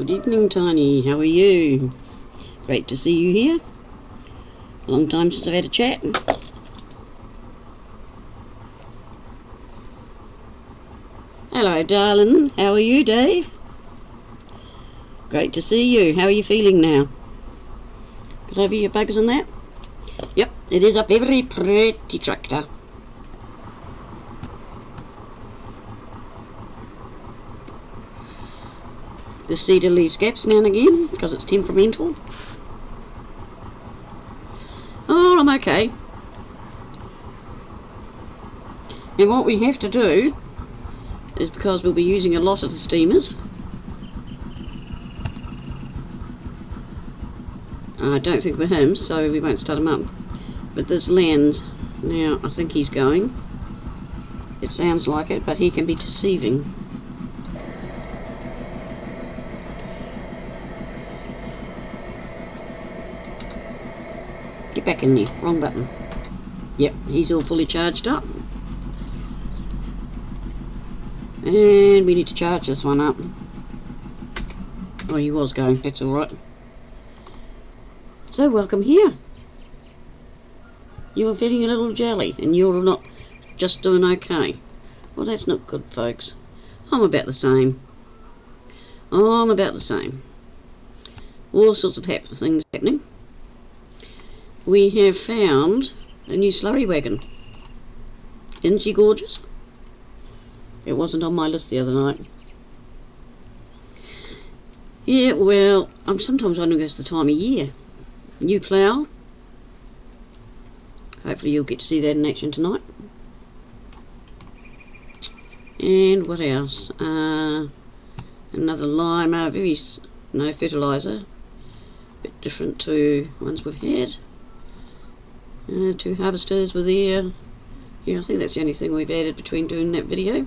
Good evening, Tiny. How are you? Great to see you here. Long time since I've had a chat. Hello, darling. How are you, Dave? Great to see you. How are you feeling now? Got over your bugs and that? Yep, it is a very pretty tractor. The cedar leaves gaps now and again because it's temperamental. Oh, I'm okay. And what we have to do is, because we'll be using a lot of the steamers, I don't think we're him, so we won't start him up. But this lands. Now, I think he's going. It sounds like it, but he can be deceiving. Get back in there. Wrong button. Yep, he's all fully charged up. And we need to charge this one up. Oh, he was going. That's alright. So, welcome here. You're feeling a little jelly, and you're not just doing okay. Well, that's not good, folks. I'm about the same. I'm about the same. All sorts of things happening. We have found a new slurry wagon. Isn't she gorgeous? It wasn't on my list the other night. Yeah, well, I'm sometimes wondering if it's the time of year. New plough. Hopefully you'll get to see that in action tonight. And what else? Another limer, fertiliser. Bit different to ones we've had. 2 harvesters were there. Yeah, I think that's the only thing we've added between doing that video.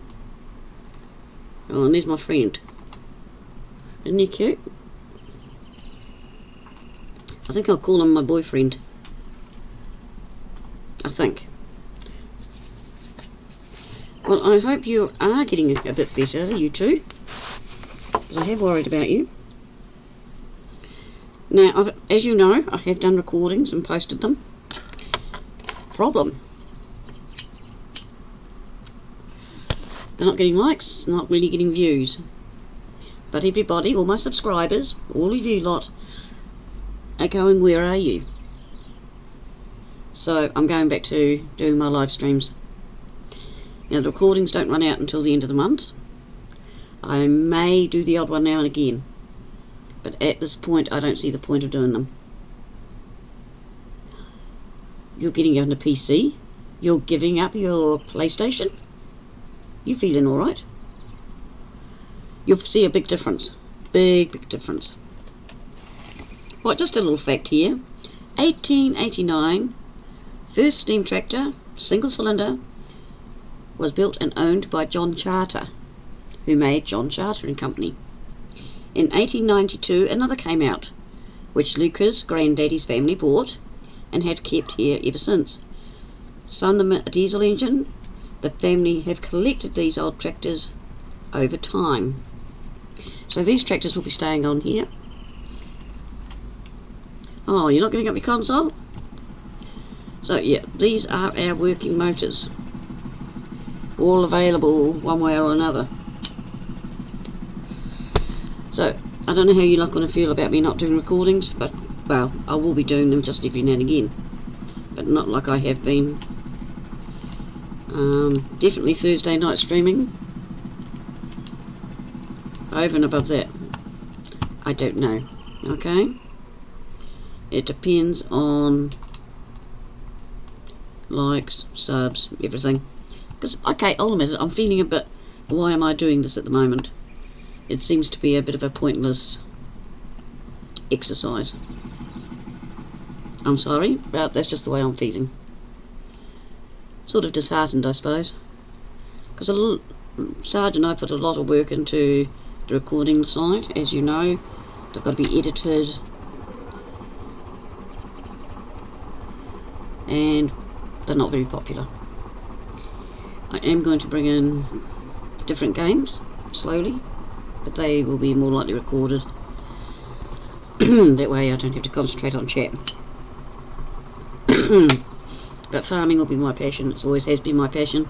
Oh, and there's my friend. Isn't he cute? I think I'll call him my boyfriend. I think. Well, I hope you are getting a bit better, you two. Because I have worried about you. Now, as you know, I have done recordings and posted them. Problem. They're not getting likes, not really getting views. But everybody, all my subscribers, all of you lot, are going, where are you? So I'm going back to doing my live streams. Now the recordings don't run out until the end of the month. I may do the odd one now and again. But at this point I don't see the point of doing them. You're getting on the PC. You're giving up your PlayStation. You feeling alright? You'll see a big difference. Big difference. Right, just a little fact here. 1889, first steam tractor, single cylinder, was built and owned by John Charter, who made John Charter and Company. In 1892, another came out, which Lukahs, Granddaddy's family, bought and have kept here ever since. Some of them a diesel engine. The family have collected these old tractors over time. So these tractors will be staying on here. Oh, you're not getting up your console? So yeah, these are our working motors. All available one way or another. So, I don't know how you're not going to feel about me not doing recordings, but, well, I will be doing them just every now and again. But not like I have been. Definitely Thursday night streaming. Over and above that, I don't know. Okay? It depends on likes, subs, everything. Because, okay, I'll admit it, I'm feeling a bit, why am I doing this at the moment? It seems to be a bit of a pointless exercise. I'm sorry, but that's just the way I'm feeling. Sort of disheartened, I suppose. Because Sarge and I put a lot of work into the recording side, as you know. They've got to be edited. And they're not very popular. I am going to bring in different games, slowly. But they will be more likely recorded That way I don't have to concentrate on chat. But farming will be my passion. It always has been my passion.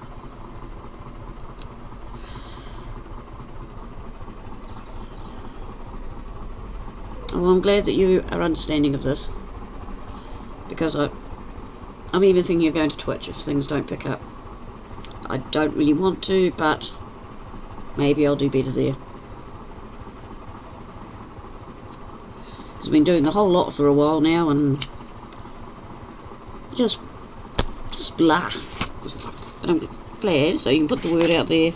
Well, I'm glad that you are understanding of this, because I'm even thinking of going to Twitch if things don't pick up. I don't really want to, but maybe I'll do better there. I've been doing the whole lot for a while now, and just blah. But I'm glad, so you can put the word out there.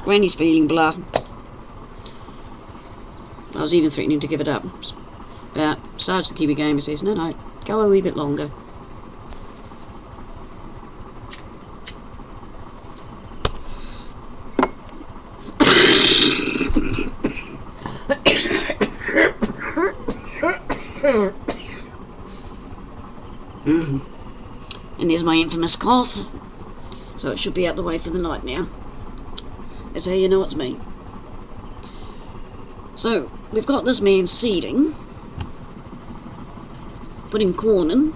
Granny's feeling blah. I was even threatening to give it up. But Sarge the Kiwi Gamer says, no, go a wee bit longer. And there's my infamous cough. So it should be out the way for the night now. That's how you know it's me. So, we've got this man seeding, putting corn in,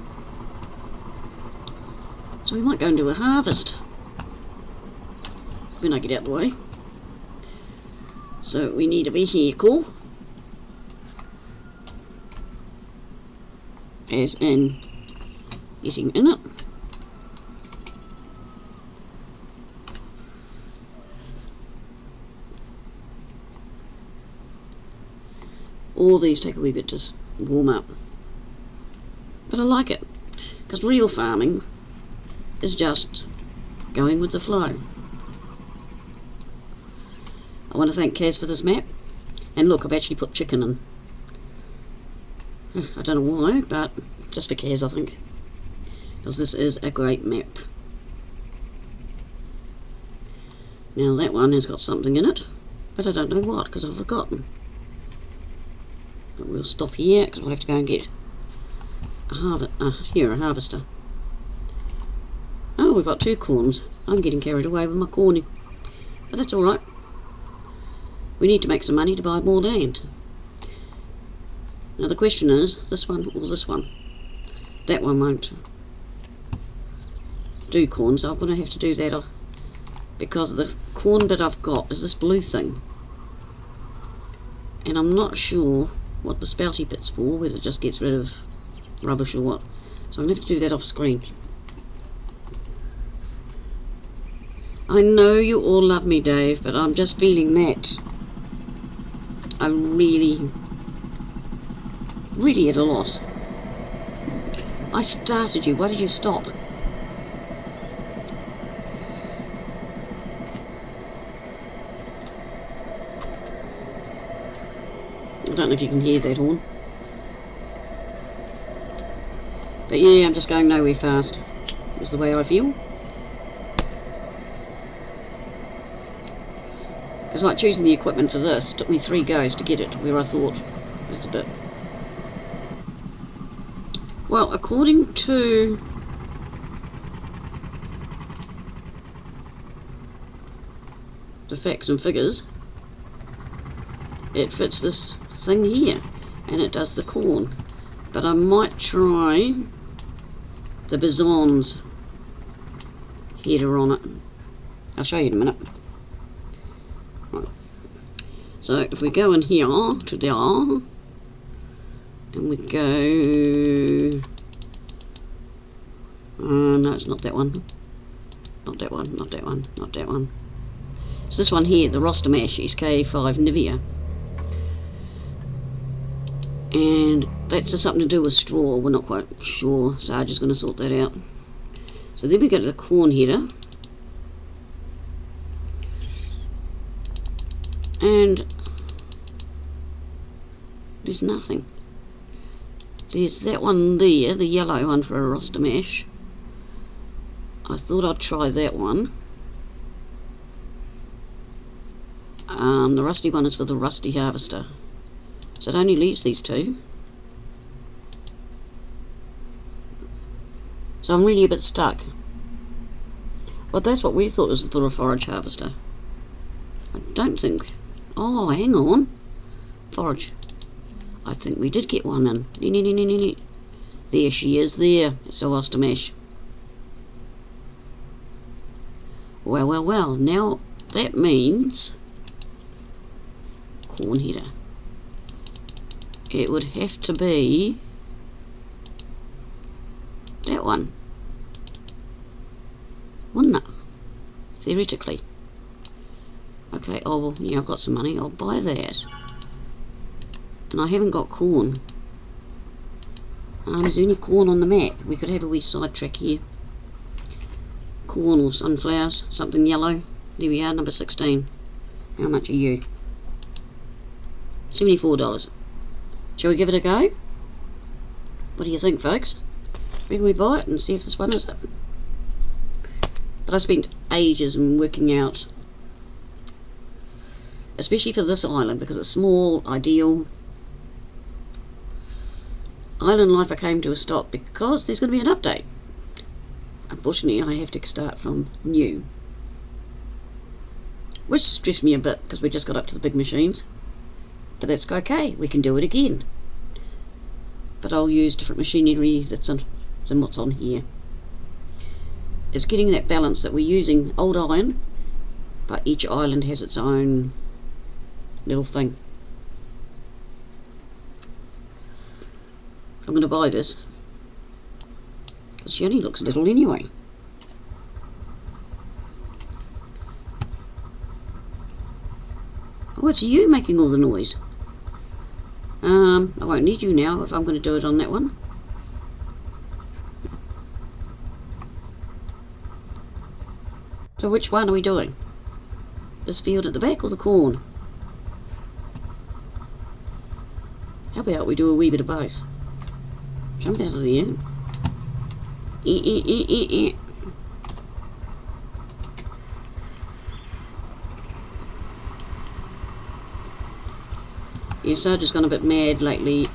so we might go and do a harvest when I get out the way. So we need a vehicle, as in getting in it. All these take a wee bit to warm up. But I like it, because real farming is just going with the flow. I want to thank Kaz for this map. And look, I've actually put chicken in. I don't know why, but just for Kaz, I think. Because this is a great map. Now that one has got something in it, but I don't know what, because I've forgotten. But we'll stop here, because we'll have to go and get a harvester. Oh, we've got 2 corns. I'm getting carried away with my corning. But that's alright. We need to make some money to buy more land. Now the question is, this one or this one? That one won't do corn, so I'm going to have to do that because the corn that I've got is this blue thing. And I'm not sure what the spouty bit's for, whether it just gets rid of rubbish or what. So I'm going to have to do that off screen. I know you all love me, Dave, but I'm just feeling that I'm really at a loss. I started you, why did you stop? I don't know if you can hear that horn. But yeah, I'm just going nowhere fast. Is the way I feel. It's like choosing the equipment for this. It took me 3 goes to get it where I thought. That's a bit. Well, according to the facts and figures, it fits this thing here, and it does the corn. But I might try the Bizon's header on it. I'll show you in a minute. Right. So if we go in here to there, and we go, no, it's not that one. Not that one, not that one, not that one. It's this one here, the roster mash, SK5 Nivea. And that's something to do with straw. We're not quite sure. Sarge is going to sort that out. So then we go to the corn header. And there's nothing. There's that one there, the yellow one for a roster mash. I thought I'd try that one. The rusty one is for the rusty harvester. So it only leaves these 2. So I'm really a bit stuck. Well, that's what we thought was for a forage harvester. I don't think. Oh, hang on. Forage. I think we did get one in. There she is there. It's a lost mesh. Well. Now that means corn header. It would have to be that one, wouldn't it? Theoretically. Okay, oh well, yeah, I've got some money. I'll buy that. And I haven't got corn. Is there any corn on the map? We could have a wee side track here. Corn or sunflowers, something yellow. There we are, number 16. How much are you? $74. Shall we give it a go? What do you think, folks? Maybe we buy it and see if this one is it. But I spent ages in working out, especially for this island, because it's small, ideal. Island life, I came to a stop because there's going to be an update. Unfortunately, I have to start from new, which stressed me a bit because we just got up to the big machines. But that's okay, we can do it again. But I'll use different machinery that's than what's on here. It's getting that balance that we're using old iron, but each island has its own little thing. I'm going to buy this because she only looks little anyway. Oh, it's you making all the noise. I won't need you now if I'm going to do it on that one. So which one are we doing? This field at the back or the corn? How about we do a wee bit of both? Jump out of the end. Yeah, Sarge's gone a bit mad lately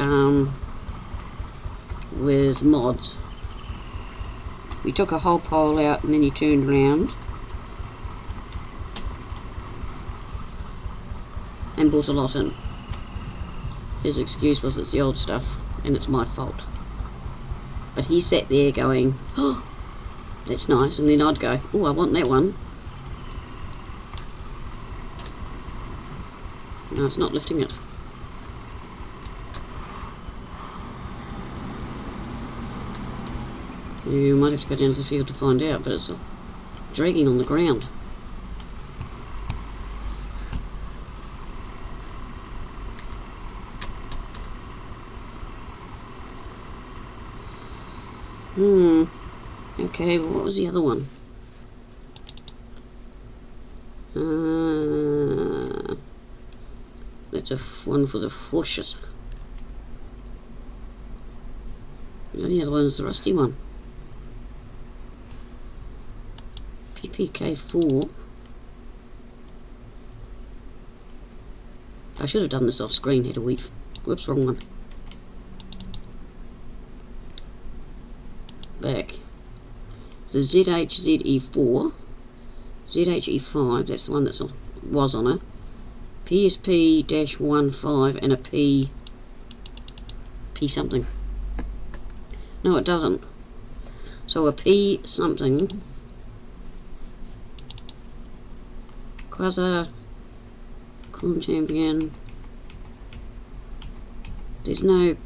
with mods. We took a whole pole out and then he turned round and bought a lot in. His excuse was it's the old stuff and it's my fault. But he sat there going, oh, that's nice, and then I'd go, oh, I want that one. No, it's not lifting it. You might have to go down to the field to find out, but it's dragging on the ground. Okay, well, what was the other one? That's a one for the flushes. The only other one is the rusty one. PPK4. I should have done this off screen, had a weave. Whoops, wrong one. Back. The ZHZE4, ZHE5, that's the one that was on it. PSP-15 and a P something. No, it doesn't. So a P something. Quasar, Corn Champion. There's no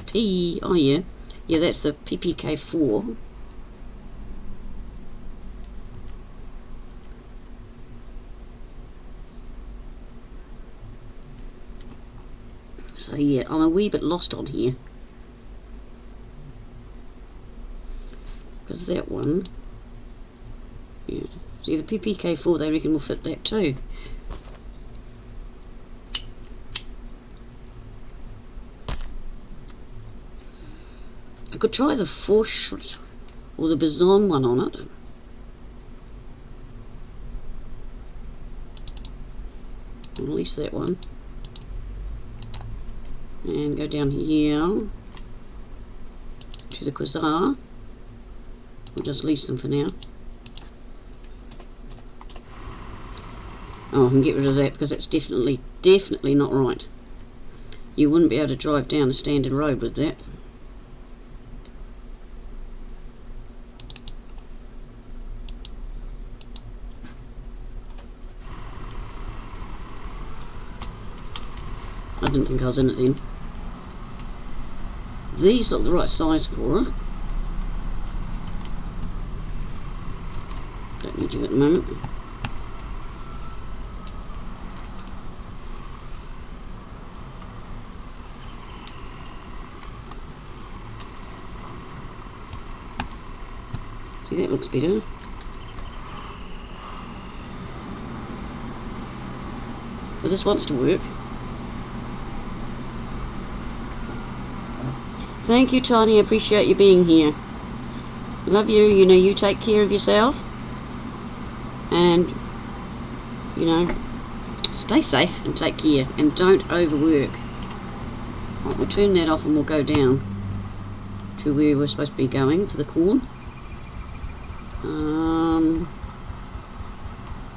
P. Oh yeah, that's the PPK4. So yeah, I'm a wee bit lost on here. Because that one, yeah. See, the PPK4 they reckon will fit that too. I could try the Forshut or the Bizon one on it. Release that one. And go down here to the Quasar. We'll just lease them for now. Oh, I can get rid of that because that's definitely not right. You wouldn't be able to drive down a standard road with that. I didn't think I was in it then. These look the right size for her. Don't need you at the moment. See, that looks better. But this wants to work. Thank you, Tiny. I appreciate you being here. Love you. You know, you take care of yourself. And, you know, stay safe and take care. And don't overwork. Right, we'll turn that off and we'll go down to where we're supposed to be going for the corn.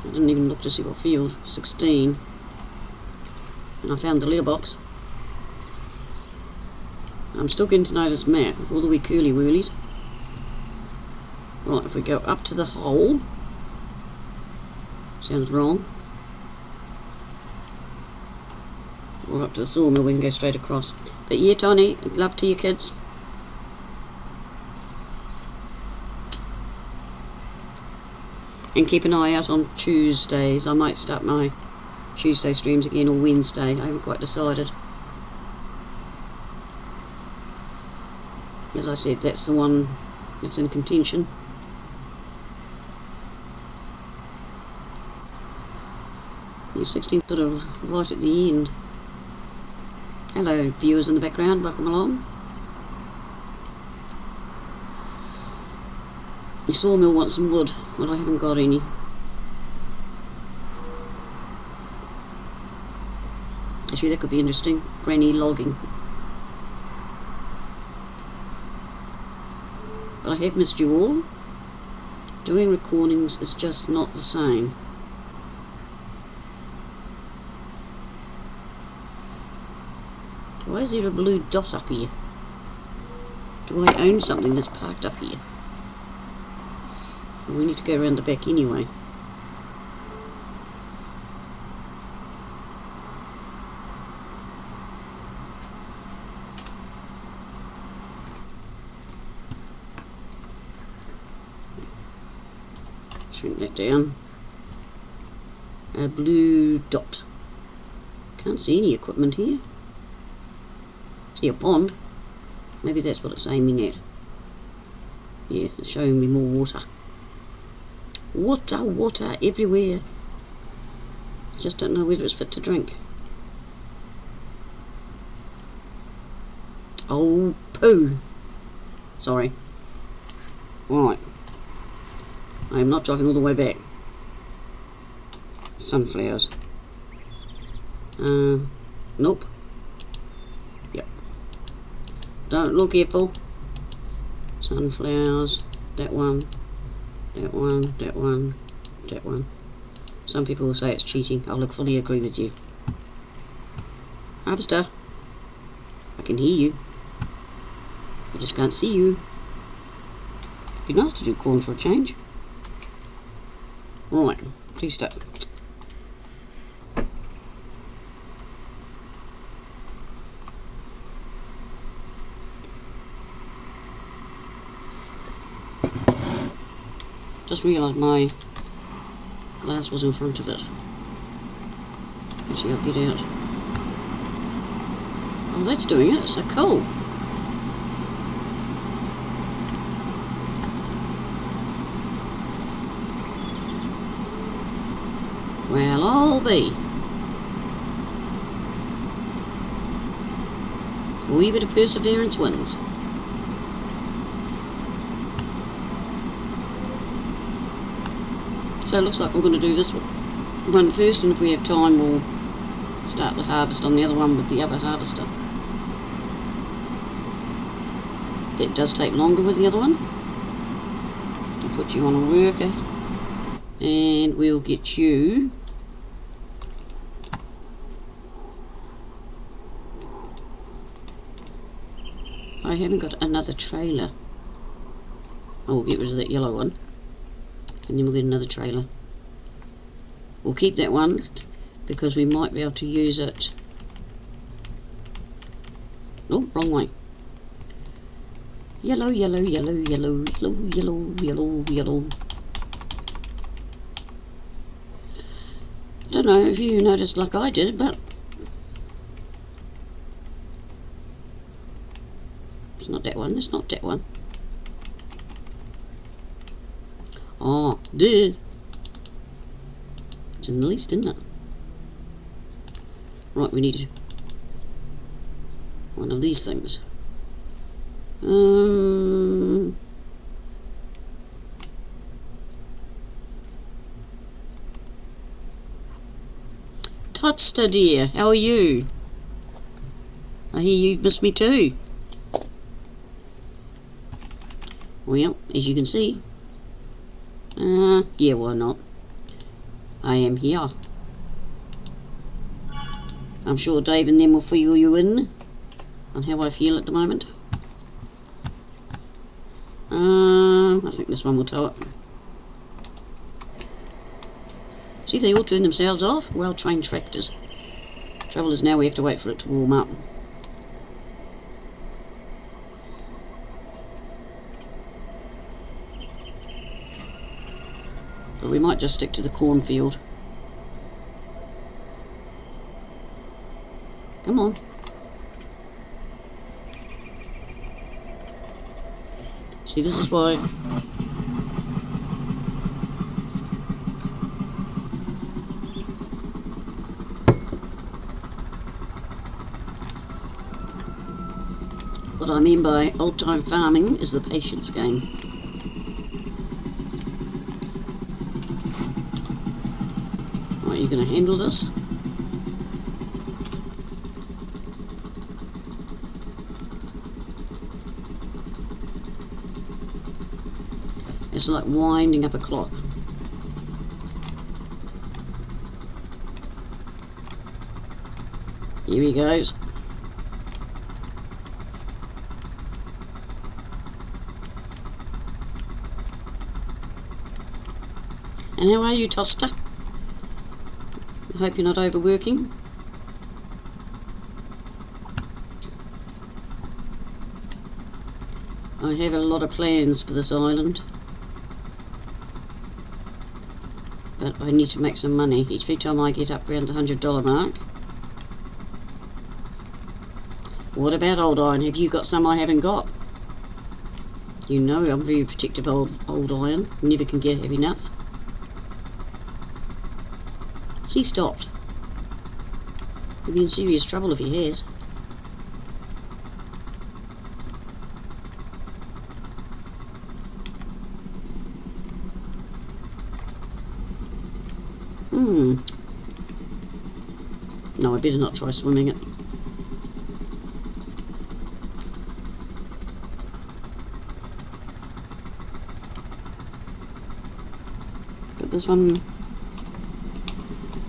I didn't even look to see what field. 16. And I found the letterbox. I'm still getting to know this map, all the wee curly whirlies. Right, if we go up to the hole, sounds wrong. Or up to the sawmill, we can go straight across. But yeah, Tiny, love to you kids. And keep an eye out on Tuesdays. I might start my Tuesday streams again, or Wednesday. I haven't quite decided. As I said, that's the one that's in contention. You're 16 sort of right at the end. Hello viewers in the background, welcome along. The sawmill wants some wood, well I haven't got any. Actually that could be interesting, granny logging. But I have missed you all. Doing recordings is just not the same. Why is there a blue dot up here? Do I own something that's parked up here? Well, we need to go around the back anyway. Shrink that down. A blue dot. Can't see any equipment here. See a pond. Maybe that's what it's aiming at. Yeah, it's showing me more water. Water, water everywhere. I just don't know whether it's fit to drink. Oh, poo. Sorry. Right. I am not driving all the way back. Sunflowers. Nope. Yep. Don't look careful. Sunflowers. That one. That one. That one. That one. Some people will say it's cheating. I'll fully agree with you. Harvester. I can hear you. I just can't see you. Be nice to do corn for a change. Right, please stop. Just realised my glass was in front of it. Actually, I'll get out. Oh, that's doing it. It's so cool. Well, I'll be. A wee bit of perseverance wins. So it looks like we're going to do this one first, and if we have time we'll start the harvest on the other one with the other harvester. It does take longer with the other one. I'll put you on a worker, and we'll get you I haven't got another trailer. I will get rid of that yellow one, and then we'll get another trailer. We'll keep that one because we might be able to use it. Oh, wrong way. Yellow, yellow, yellow, yellow, yellow, yellow, yellow, yellow. I don't know if you noticed like I did, but it's not that one, it's not that one. Oh, duh. It's in the list, isn't it? Right, we need one of these things. Totster dear, how are you? I hear you've missed me too. Well, as you can see, yeah, why not? I am here. I'm sure Dave and them will fill you in on how I feel at the moment. I think this one will tow it. See, they all turn themselves off. Well-trained tractors. Trouble is now we have to wait for it to warm up. But we might just stick to the cornfield. Come on. See, this is why what I mean by old-time farming is the patience game. Right, you're going to handle this. It's like winding up a clock. Here he goes. And how are you, Toster? I hope you're not overworking. I have a lot of plans for this island, but I need to make some money. Each time I get up around the $100 mark. What about old iron? Have you got some I haven't got? You know I'm very protective of old iron. Never can have enough. See, stopped. He'll be in serious trouble if he has. No, I better not try swimming it. But this one...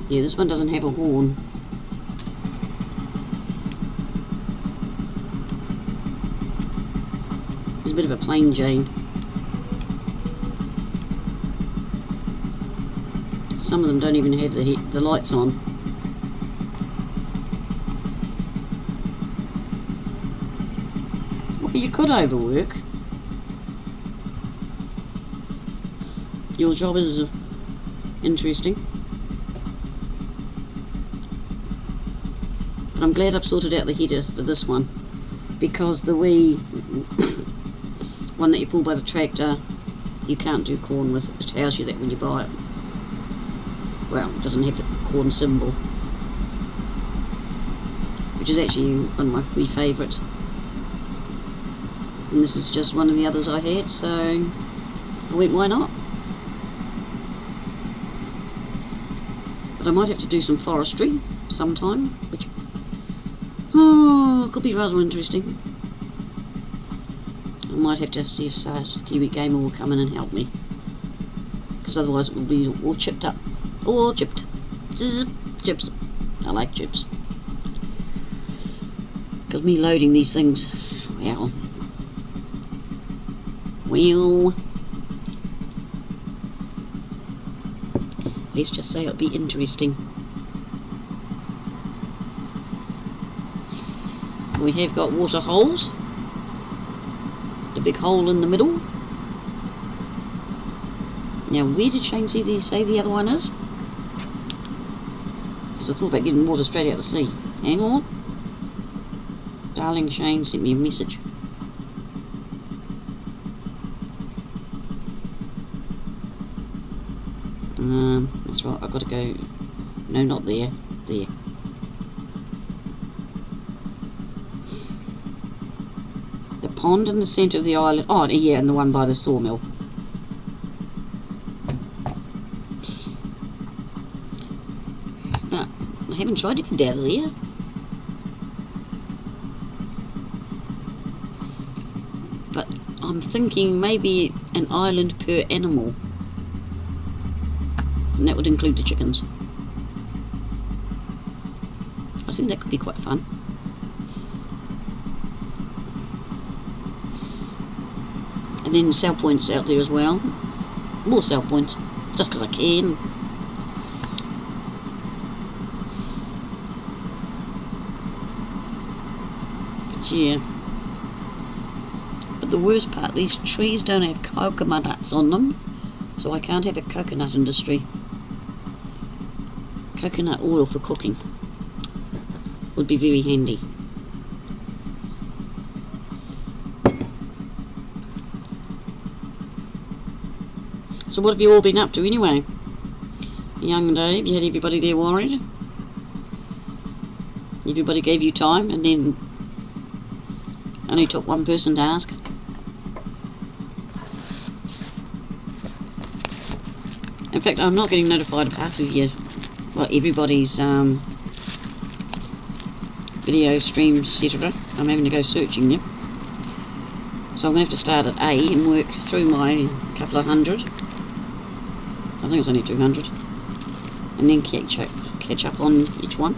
yeah, this one doesn't have a horn. It's a bit of a plain Jane. Some of them don't even have the lights on. Well, you could overwork. Your job is interesting. But I'm glad I've sorted out the header for this one, because the wee one that you pull by the tractor, you can't do corn with. It tells you that when you buy it. Well, it doesn't have the corn symbol, which is actually one of my wee favourites. And this is just one of the others I had, so I went, why not? But I might have to do some forestry sometime, which could be rather interesting. I might have to see if the Kiwi Gamer will come in and help me, because otherwise it will be all chipped up. All chipped. Chips. I like chips. Because me loading these things, well, Well, let's just say it'll be interesting. We have got water holes. The big hole in the middle. Now, where did Shane say the other one is? Because I thought about getting water straight out of the sea. Hang on. Darling Shane sent me a message. That's right, I've got to go. No, not there. There. The pond in the centre of the island. Oh, yeah, and the one by the sawmill. But I haven't tried to get out of there. But I'm thinking maybe an island per animal. And that would include the chickens. I think that could be quite fun. And then sell points out there as well. More sell points, just because I can. But yeah. But the worst part, these trees don't have coconut nuts on them, so I can't have a coconut industry. Coconut oil for cooking would be very handy. So what have you all been up to anyway? Young Dave, you had everybody there worried? Everybody gave you time and then only took one person to ask? In fact, I'm not getting notified of half of you. Well, everybody's video streams, etc. I'm having to go searching them. So I'm going to have to start at A and work through my couple of hundred. I think it's only 200. And then catch up on each one.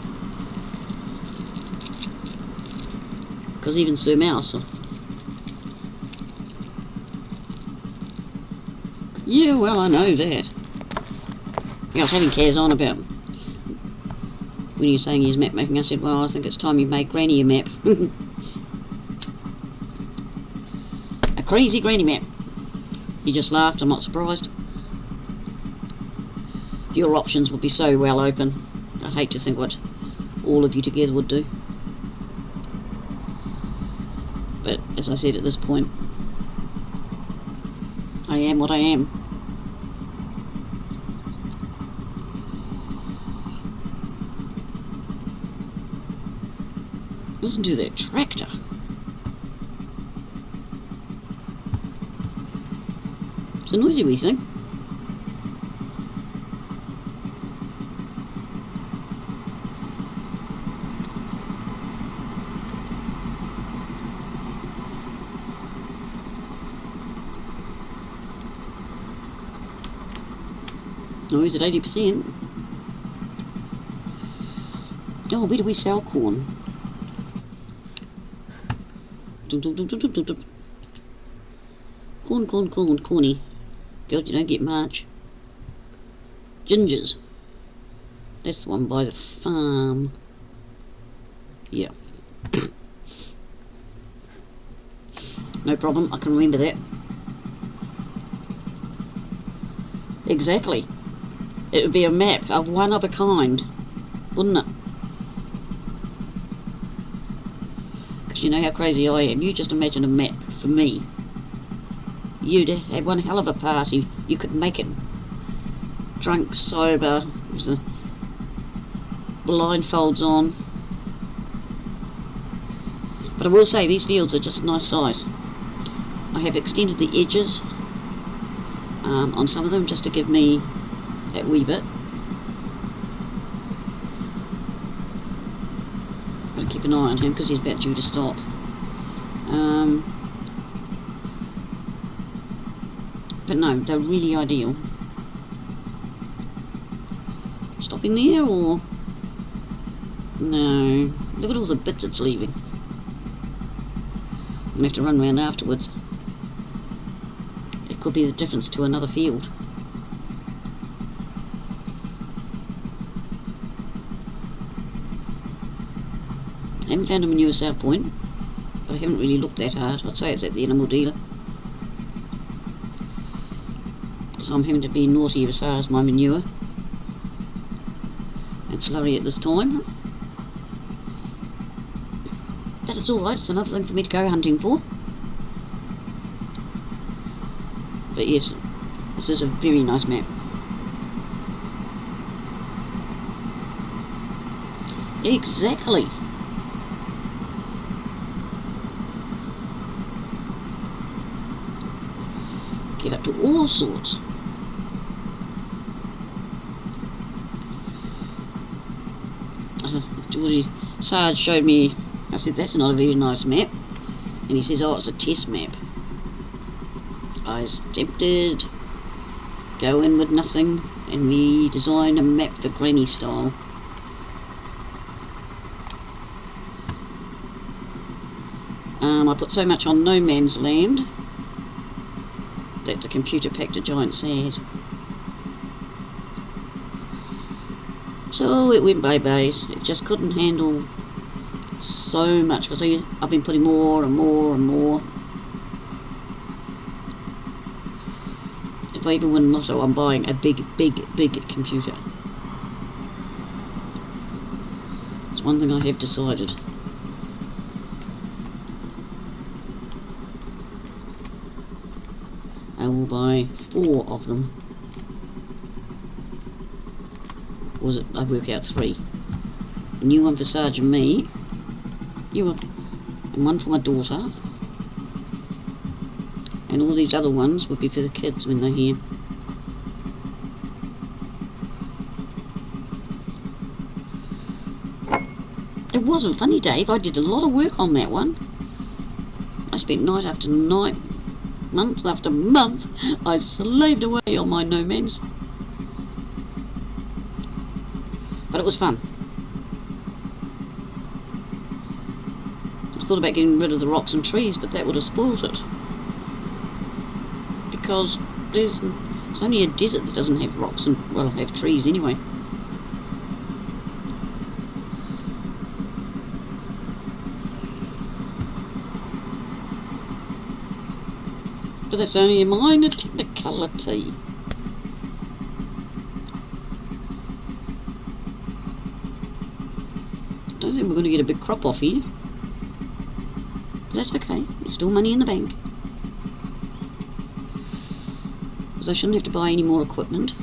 Because even Sir Mouse... Yeah, well, I know that. Yeah, I was having Kaz on about when he was saying his map making. I said, well, I think it's time you made Granny a map. A crazy Granny map. He just laughed. I'm not surprised. Your options would be so well open. I'd hate to think what all of you together would do. But as I said, at this point, I am what I am. Listen to that tractor. It's a noisy wee thing. Oh, he's at 80%. Oh, where do we sell corn? Corny. God, you don't get much. Gingers. That's the one by the farm. Yeah. No problem, I can remember that. Exactly. It would be a map of one of a kind, wouldn't it? Because you know how crazy I am. You just imagine a map for me. You'd have one hell of a party. You could make it drunk, sober, blindfolds on. But I will say, these fields are just a nice size. I have extended the edges on some of them just to give me that wee bit. Gotta keep an eye on him because he's about due to stop. But no, they're really ideal. Stopping there or... No. Look at all the bits it's leaving. I'm going to have to run around afterwards. could be the difference to another field. I haven't found a manure sale point, but I haven't really looked that hard. I'd say it's at the animal dealer. So I'm having to be naughty as far as my manure and slurry at this time. But it's alright, it's another thing for me to go hunting for. But yes, this is a very nice map. Exactly. Get up to all sorts. Geordie Sarge showed me, I said that's not a very nice map, and he says, oh, it's a test map. I was tempted, go in with nothing, and redesign a map for granny style. I put so much on No Man's Land that the computer packed a giant sad. So it went bye-byes. It just couldn't handle so much, because I've been putting more and more and more. If I even win Lotto, I'm buying a big computer. It's one thing I have decided. I will buy 4 of them. Or was it, I work out 3. A new one for Sarge and me, and one for my daughter, and all these other ones would be for the kids when they're here. It wasn't funny, Dave. I did a lot of work on that one. I spent night after night, month after month, I slaved away on my No Man's. But it was fun. I thought about getting rid of the rocks and trees, but that would have spoilt it. Because it's only a desert that doesn't have rocks and, well, have trees anyway. But that's only a minor technicality. I don't think we're going to get a big crop off here. But that's okay. There's still money in the bank. Because I shouldn't have to buy any more equipment.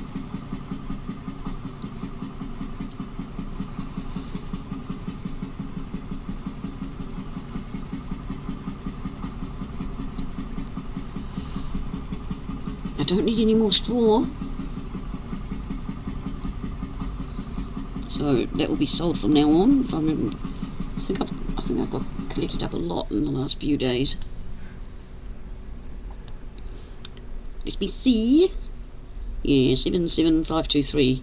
I don't need any more straw. So that will be sold from now on. If I remember, I think I've got collected up a lot in the last few days. Let me see. Yeah, 77523.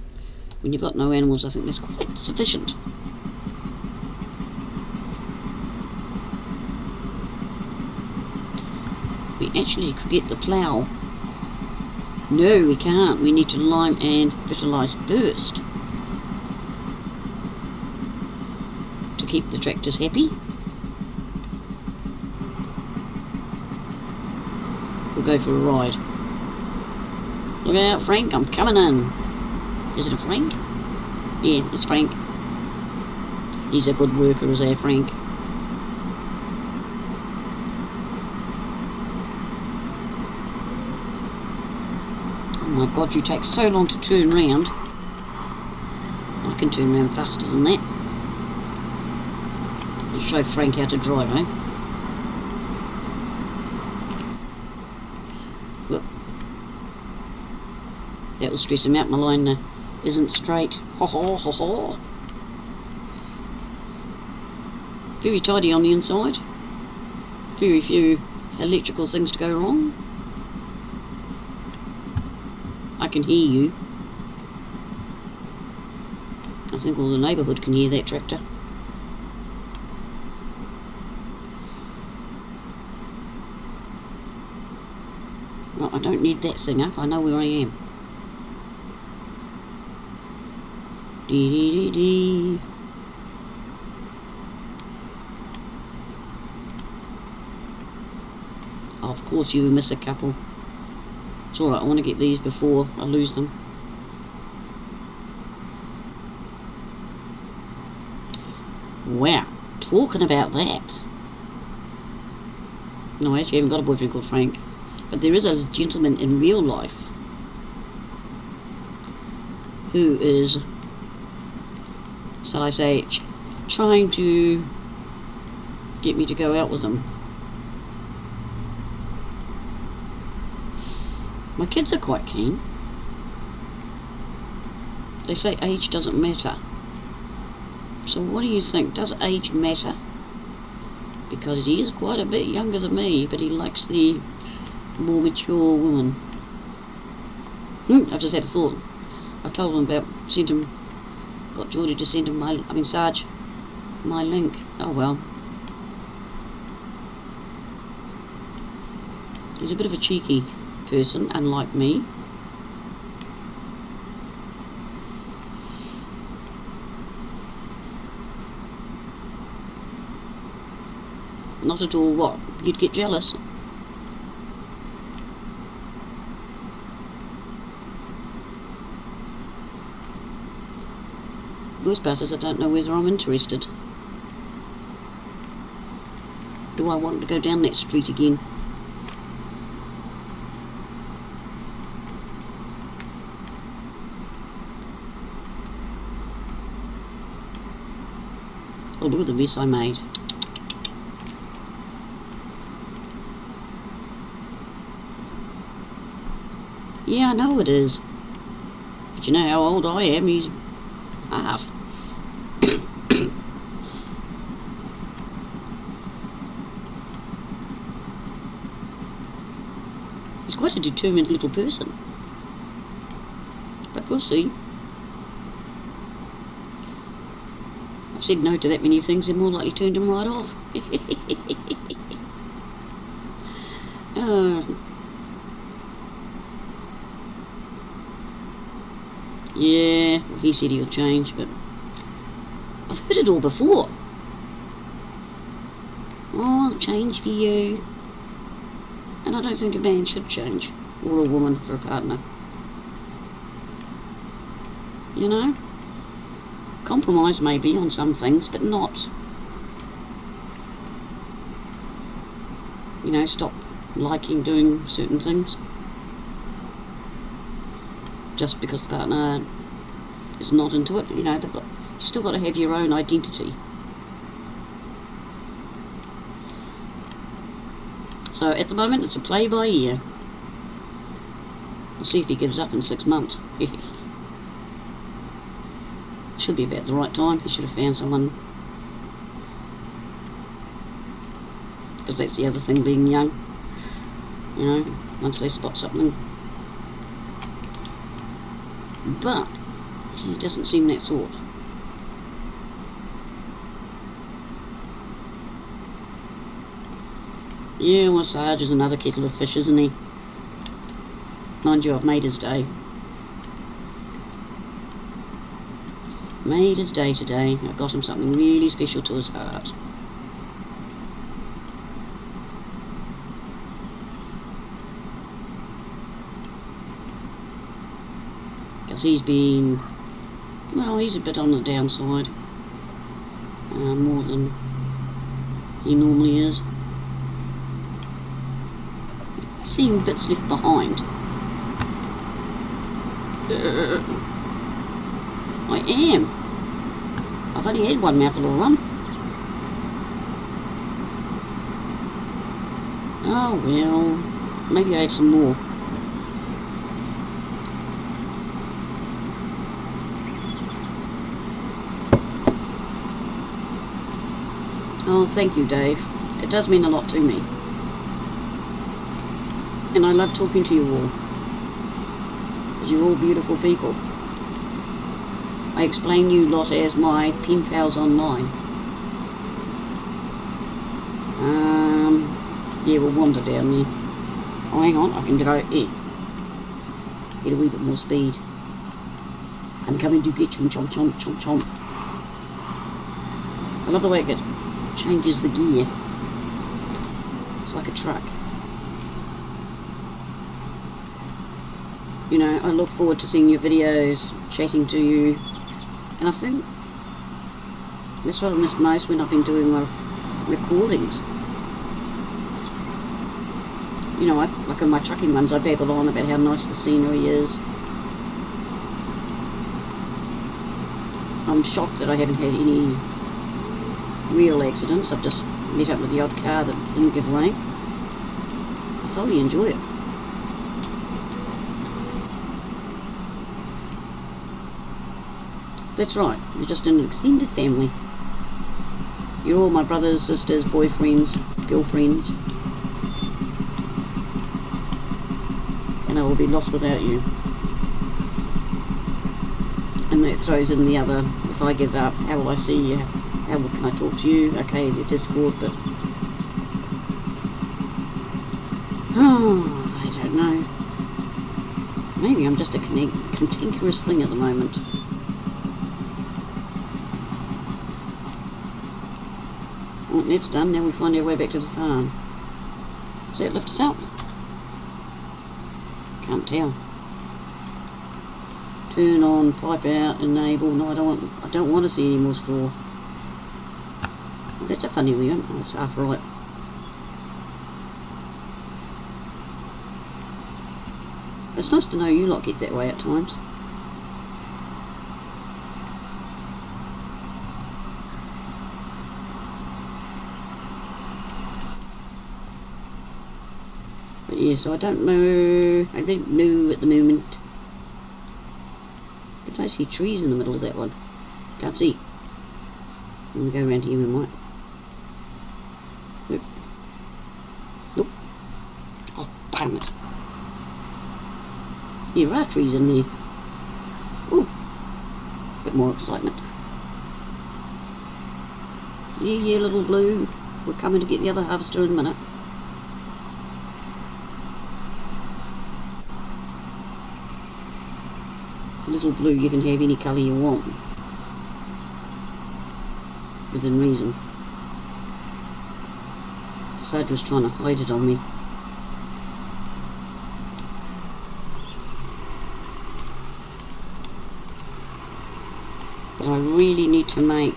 When you've got no animals, I think that's quite sufficient. We actually could get the plough. No, we can't. We need to lime and fertilise first to keep the tractors happy. We'll go for a ride. Look out, Frank, I'm coming in. Is it a Frank? Yeah, it's Frank. He's a good worker, is our Frank. Oh my god, you take so long to turn round. I can turn around faster than that. I'll show Frank how to drive, eh? Well, that will stress him out. My line isn't straight. Ha ha ha ha. Very tidy on the inside. Very few electrical things to go wrong. I can hear you. I think all the neighbourhood can hear that tractor. Right, I don't need that thing up. I know where I am. Dee dee dee dee. Oh, of course you miss a couple. It's alright, I want to get these before I lose them. Wow, talking about that. No, I actually haven't got a boyfriend called Frank. But there is a gentleman in real life who is, shall I say, trying to get me to go out with him. My kids are quite keen. They say age doesn't matter. So what do you think? Does age matter? Because he is quite a bit younger than me, but he likes the more mature woman. I've just had a thought. I told him about, got Geordie to send him Sarge, my link. Oh well. He's a bit of a cheeky person, unlike me. Not at all what? You'd get jealous. Worst part is I don't know whether I'm interested. Do I want to go down that street again? Oh, look at the mess I made. Yeah, I know it is. But you know how old I am, he's half. He's quite a determined little person. But we'll see. I've said no to that many things and more likely turned him right off. Yeah, he said he'll change, but I've heard it all before. Oh, I'll change for you. And I don't think a man should change, or a woman for a partner. You know? Compromise maybe on some things, but not, you know, stop liking doing certain things just because the partner is not into it. You know, you've still got to have your own identity. So at the moment it's a play by ear. We'll see if he gives up in 6 months. Should be about the right time. He should have found someone. Because that's the other thing, being young. You know, once they spot something. But he doesn't seem that sort. Yeah, well, Sarge is another kettle of fish, isn't he? Mind you, I've made his day. Made his day today. I got him something really special to his heart. Because he's been, well, he's a bit on the downside. More than he normally is. Seeing bits left behind. I am. I've only had one mouthful of rum. Oh well, maybe I have some more. Oh, thank you, Dave. It does mean a lot to me. And I love talking to you all. Because you're all beautiful people. I explain you lot as my pen pals online. Yeah, we'll wander down there. Oh, hang on, I can go here. Get a wee bit more speed. I'm coming to get you, chomp, chomp, chomp, chomp. I love the way it changes the gear. It's like a truck. You know, I look forward to seeing your videos, chatting to you, and I think that's what I missed most when I've been doing my recordings. You know, like on my trucking ones, I babble on about how nice the scenery is. I'm shocked that I haven't had any real accidents. I've just met up with the odd car that didn't give way. I thoroughly enjoy it. That's right, you're just an extended family. You're all my brothers, sisters, boyfriends, girlfriends. And I will be lost without you. And that throws in the other, if I give up, how will I see you? How can I talk to you? Okay, the Discord, but... oh, I don't know. Maybe I'm just a cantankerous thing at the moment. Well, that's done, now we find our way back to the farm. Is that lifted up? Can't tell. Turn on, pipe out, enable. No, I don't want to see any more straw. Well, that's a funny one. Oh, it's half right. It's nice to know you lot get that way at times. But yeah, so I don't know at the moment. But I see trees in the middle of that one. Can't see. I'm going to go around here we might. Nope. Nope. Oh, damn it. There are trees in there. Ooh. Bit more excitement. Yeah, little blue. We're coming to get the other harvester in a minute. Little blue, you can have any colour you want. Within reason. Side was trying to hide it on me. But I really need to make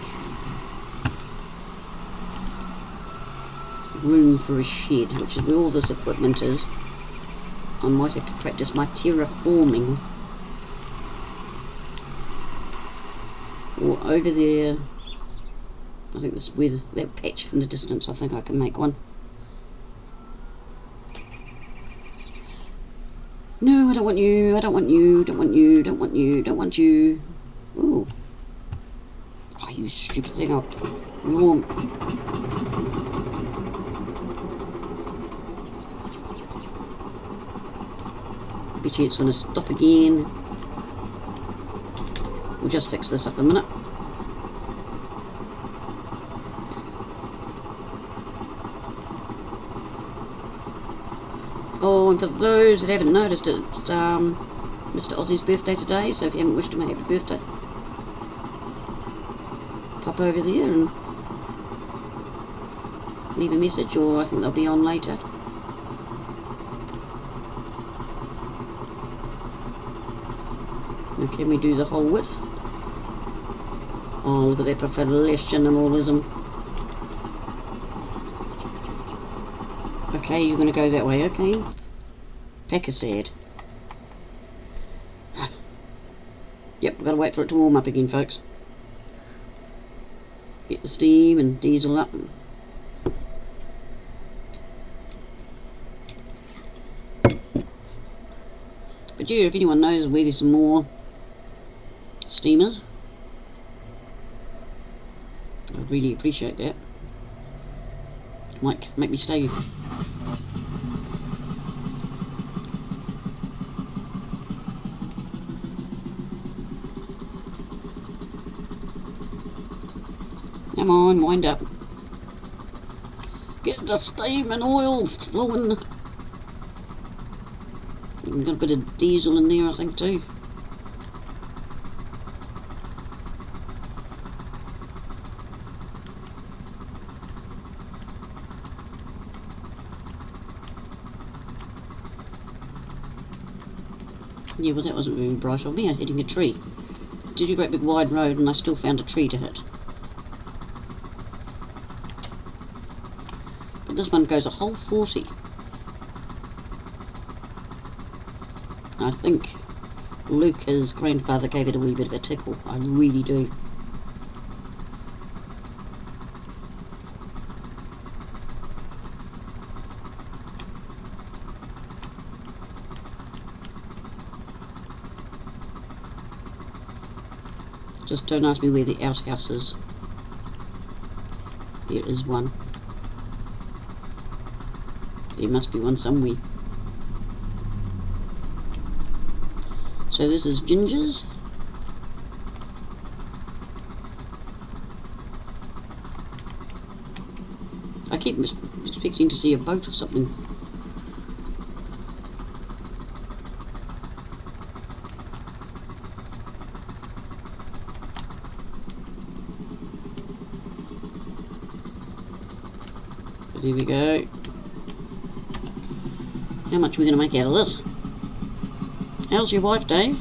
room for a shed, which is where all this equipment is. I might have to practice my terraforming. Or over there, I think this with that patch in the distance, I think I can make one. No, I don't want you, I don't want you, don't want you, don't want you, don't want you. Ooh. Oh, you stupid thing, I'll warm. Bet you it's going to stop again. We'll just fix this up a minute. Oh, and for those that haven't noticed, it's Mr. Aussie's birthday today, so if you haven't wished him a happy birthday, pop over there and leave a message, or I think they'll be on later. Now can we do the whole width? Oh, look at that professionalism. Okay, you're going to go that way, okay. Pack a sad. Yep, we've got to wait for it to warm up again, folks. Get the steam and diesel up. But yeah, if anyone knows where there's some more steamers, I'd really appreciate that. Might make me stay. Come on, wind up. Get the steam and oil flowing. We've got a bit of diesel in there, I think, too. Yeah, well, that wasn't very bright of me. I'm hitting a tree. Did a great big wide road and I still found a tree to hit. But this one goes a whole 40. I think Lukahs' grandfather gave it a wee bit of a tickle. I really do. Just don't ask me where the outhouse is. There is one. There must be one somewhere. So this is Ginger's. I keep expecting to see a boat or something. But here we go. How much are we going to make out of this? How's your wife, Dave?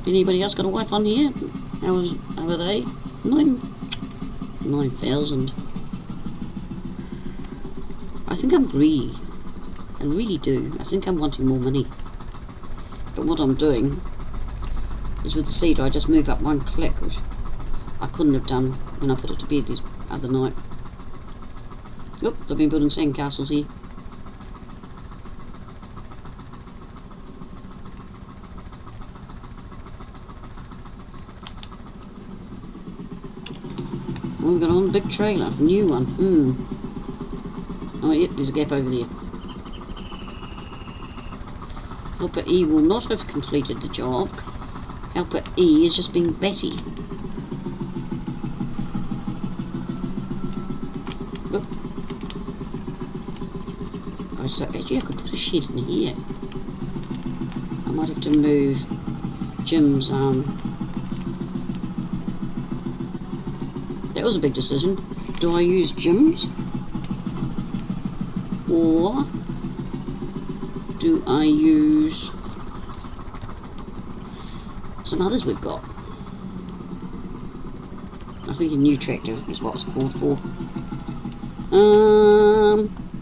Anybody else got a wife on here? How are they? 9,000. I think I'm greedy. I really do. I think I'm wanting more money. But what I'm doing is with the seeder, I just move up one click, which I couldn't have done when I put it to bed the other night. Oop, they've been building sandcastles here. We've got on a big trailer, a new one. Oh, yep, there's a gap over there. Helper E will not have completed the job. Helper E is just being batty. Oop. Oh, so actually I could put a shed in here. I might have to move Jim's That was a big decision. Do I use Jim's? Or do I use some others we've got? I think a new tractor is what it's called for.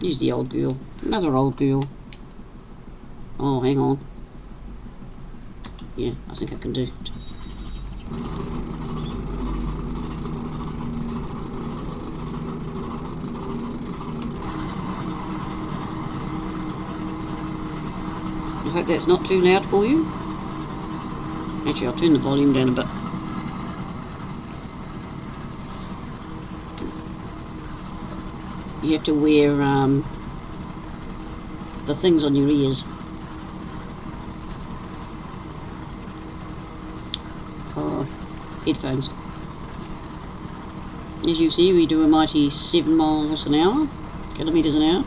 Use the old girl. Another old girl. Oh, hang on. Yeah, I think I can do it. I hope that's not too loud for you. Actually, I'll turn the volume down a bit. You have to wear the things on your ears. Oh, headphones. As you see, we do a mighty 7 miles an hour, kilometres an hour.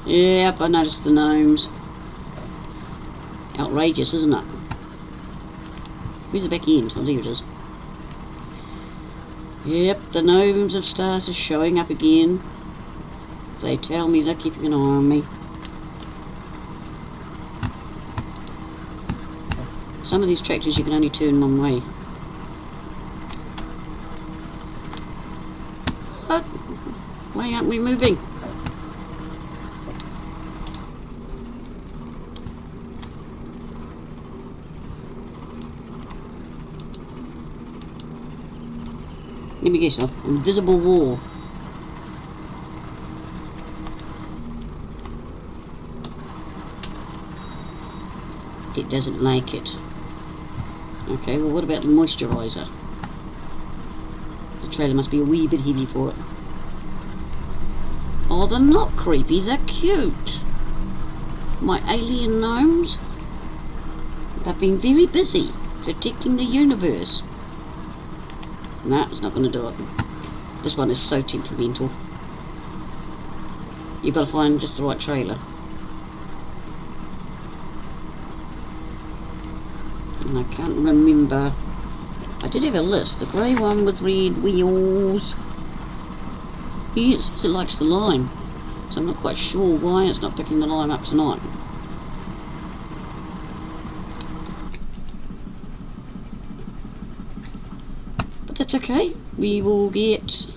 Yep, I noticed the gnomes. Outrageous, isn't it? Where's the back end? Oh, there it is. Yep, the gnomes have started showing up again. They tell me they're keeping an eye on me. Some of these tractors you can only turn one way. What? Why aren't we moving? Let me guess, invisible wall. It doesn't like it. Okay, well what about the moisturiser? The trailer must be a wee bit heavy for it. Oh, they're not creepy, they're cute. My alien gnomes. They've been very busy protecting the universe. Nah, it's not going to do it. This one is so temperamental. You've got to find just the right trailer. and I can't remember. I did have a list. The grey one with red wheels. It says it likes the lime, so I'm not quite sure why it's not picking the lime up tonight. But that's okay. We will get...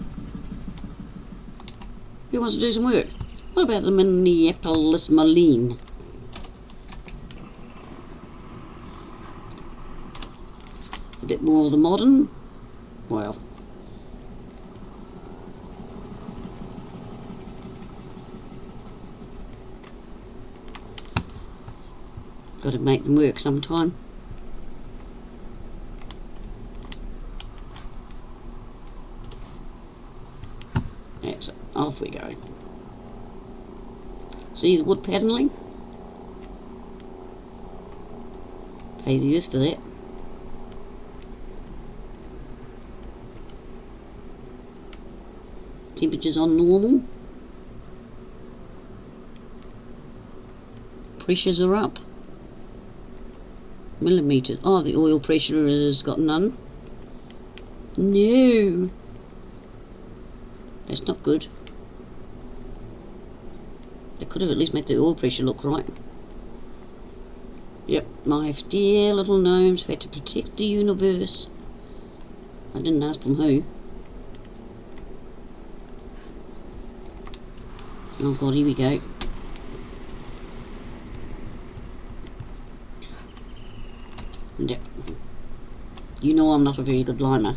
Who wants to do some work? What about the Minneapolis Marine? A bit more of the modern. Well, got to make them work sometime. That's it. Off we go. See the wood paddling? Pay the earth for that. Temperatures on normal. Pressures are up. Millimetres. Oh, the oil pressure has got none. No. That's not good. They could have at least made the oil pressure look right. Yep, my dear little gnomes have had to protect the universe. I didn't ask them who. Oh god, here we go. Yep. You know I'm not a very good limer.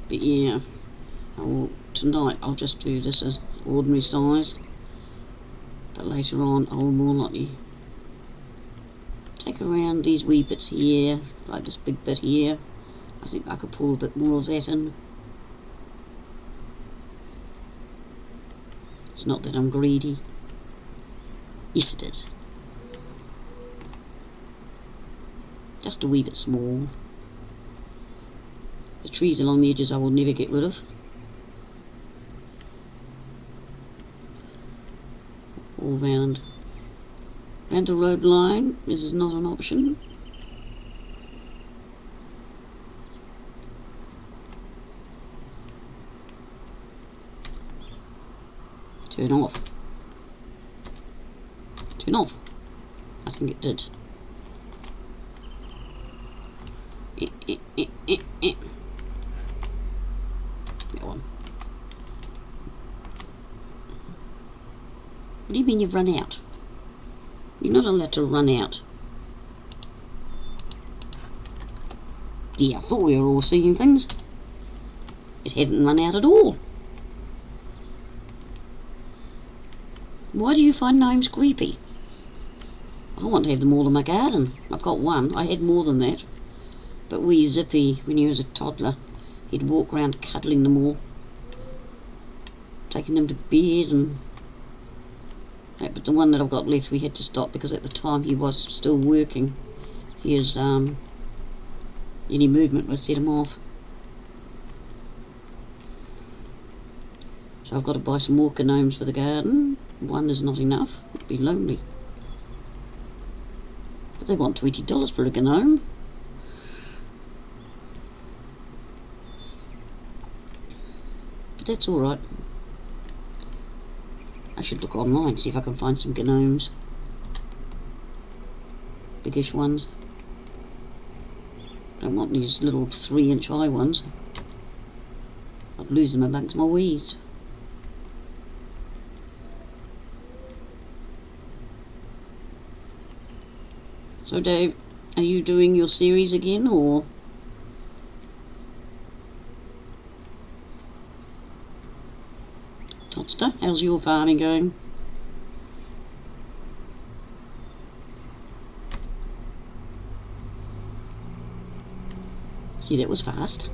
But yeah, tonight I'll just do this as ordinary size. But later on I will more likely take around these wee bits here, like this big bit here. I think I could pull a bit more of that in. It's not that I'm greedy. Yes, it is. Just a wee bit small. The trees along the edges I will never get rid of. All round. And the road line, this is not an option. Turn off. Turn off. I think it did. That one. What do you mean you've run out? You're not allowed to run out. Dear, I thought we were all seeing things. It hadn't run out at all. Why do you find gnomes creepy? I want to have them all in my garden. I've got one. I had more than that. But wee Zippy, when he was a toddler, he'd walk around cuddling them all, taking them to bed and... But the one that I've got left we had to stop because at the time he was still working. His, any movement would set him off. So I've got to buy some more gnomes for the garden. One is not enough. It'd be lonely. But they want $20 for a gnome. But that's alright. I should look online, see if I can find some gnomes. Biggish ones. Don't want these little 3-inch high ones. I'd lose them amongst my weeds. So Dave, are you doing your series again, or? Totster, how's your farming going? See, that was fast.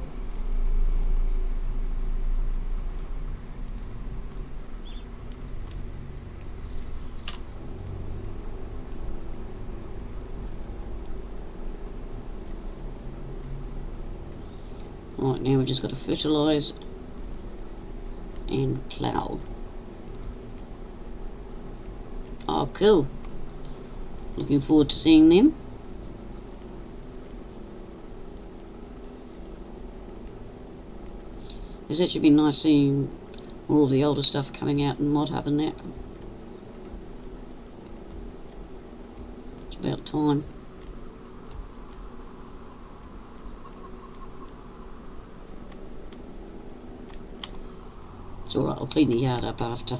Right, now we've just got to fertilise and plough. Oh, cool. Looking forward to seeing them. It's actually been nice seeing all the older stuff coming out in Mod Hub and that. It's about time. It's alright, I'll clean the yard up after.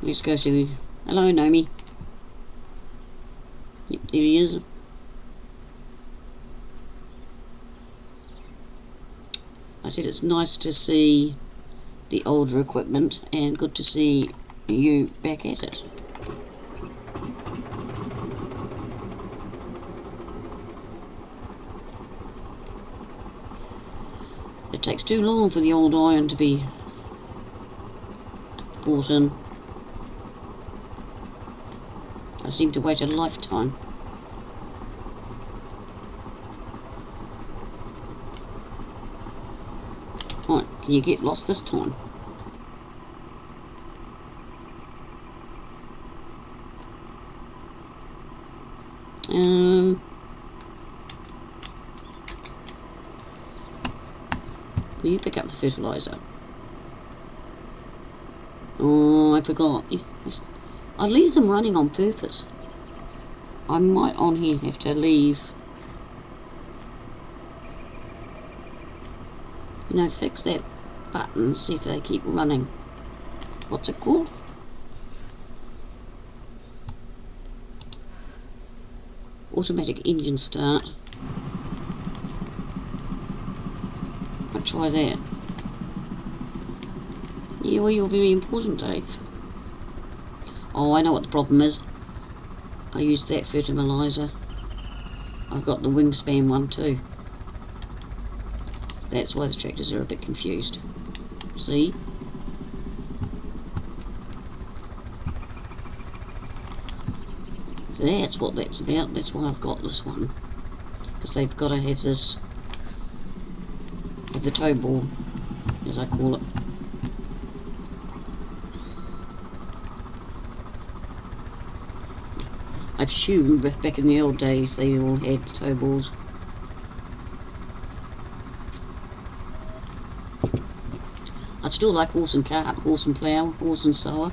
Let's go see. Hello, Nomi. Yep, there he is. I said it's nice to see the older equipment and good to see you back at it. It takes too long for the old iron to be brought in. I seem to wait a lifetime. Right, can you get lost this time? Will you pick up the fertiliser? Oh, I forgot. I leave them running on purpose. I might on here have to leave. You know, fix that button, see if they keep running. What's it called? Automatic engine start. I'll try that. Yeah, well, you're very important, Dave. Oh, I know what the problem is. I used that fertiliser. I've got the wingspan one too. That's why the tractors are a bit confused. See? That's what that's about. That's why I've got this one. Because they've got to have this, have the toe ball, as I call it. I assume back in the old days they all had toe balls. I'd still like horse and cart, horse and plough, horse and sower.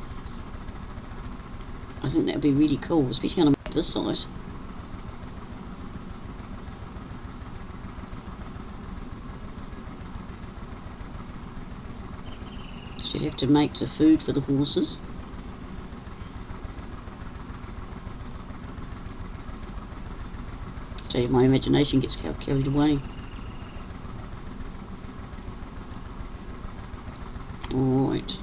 I think that would be really cool, especially on a map this size. Should have to make the food for the horses. I tell you, my imagination gets carried away. Right.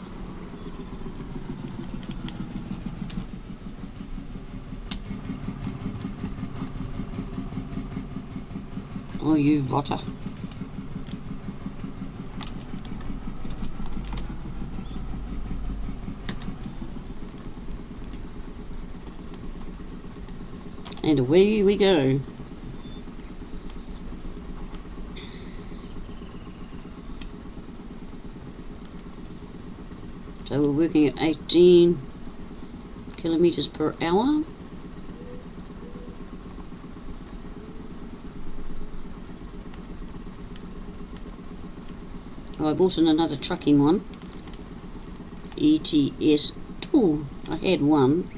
Oh, you rotter. And away we go. So we're working at 18 kilometers per hour. Oh, I bought in another trucking one. ETS2. I had one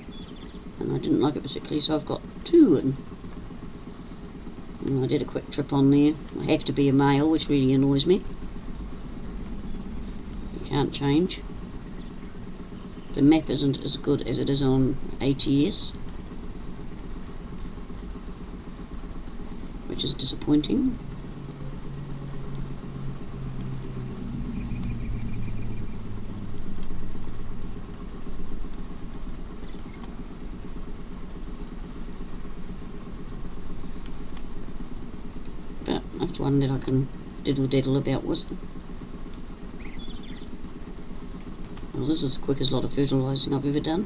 and I didn't like it particularly, so I've got two in. And I did a quick trip on there. I have to be a male, which really annoys me. You can't change. The map isn't as good as it is on ATS, which is disappointing. But that's one that I can diddle-daddle about with. Well, this is the quickest lot of fertilising I've ever done.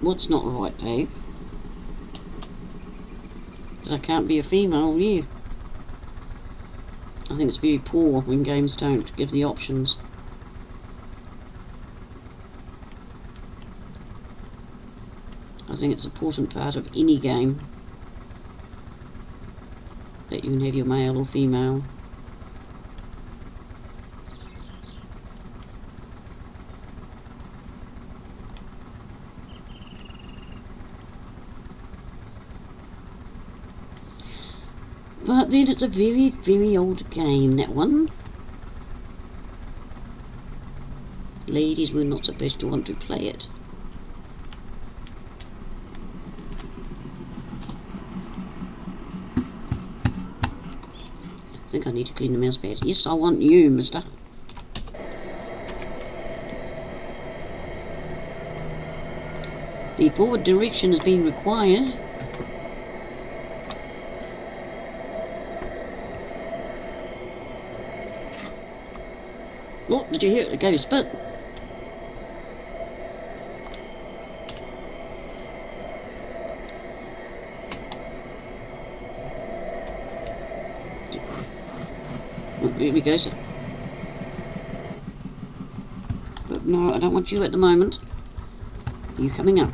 What's not right, Dave? that I can't be a female, yeah. I think it's very poor when games don't give the options. I think it's an important part of any game that you can have your male or female. But then it's a very, very old game, that one. Ladies were not supposed to want to play it. I think I need to clean the mouse pad. Yes, I want you, mister. The forward direction has been required. Oh, did you hear it? It gave a spit. Oh, here we go, sir. But no, I don't want you at the moment. You coming up?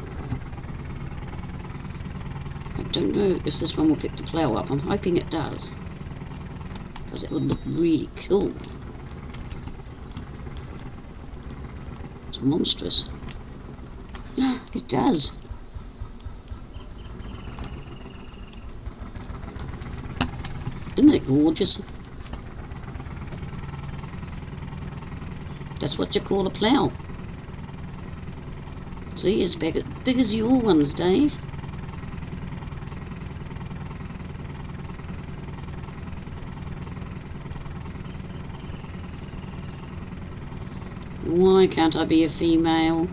I don't know if this one will pick the plough up. I'm hoping it does, because it would look really cool. It's monstrous. It does. Isn't it gorgeous? That's what you call a plough. See, it's big as your ones, Dave. Why can't I be a female?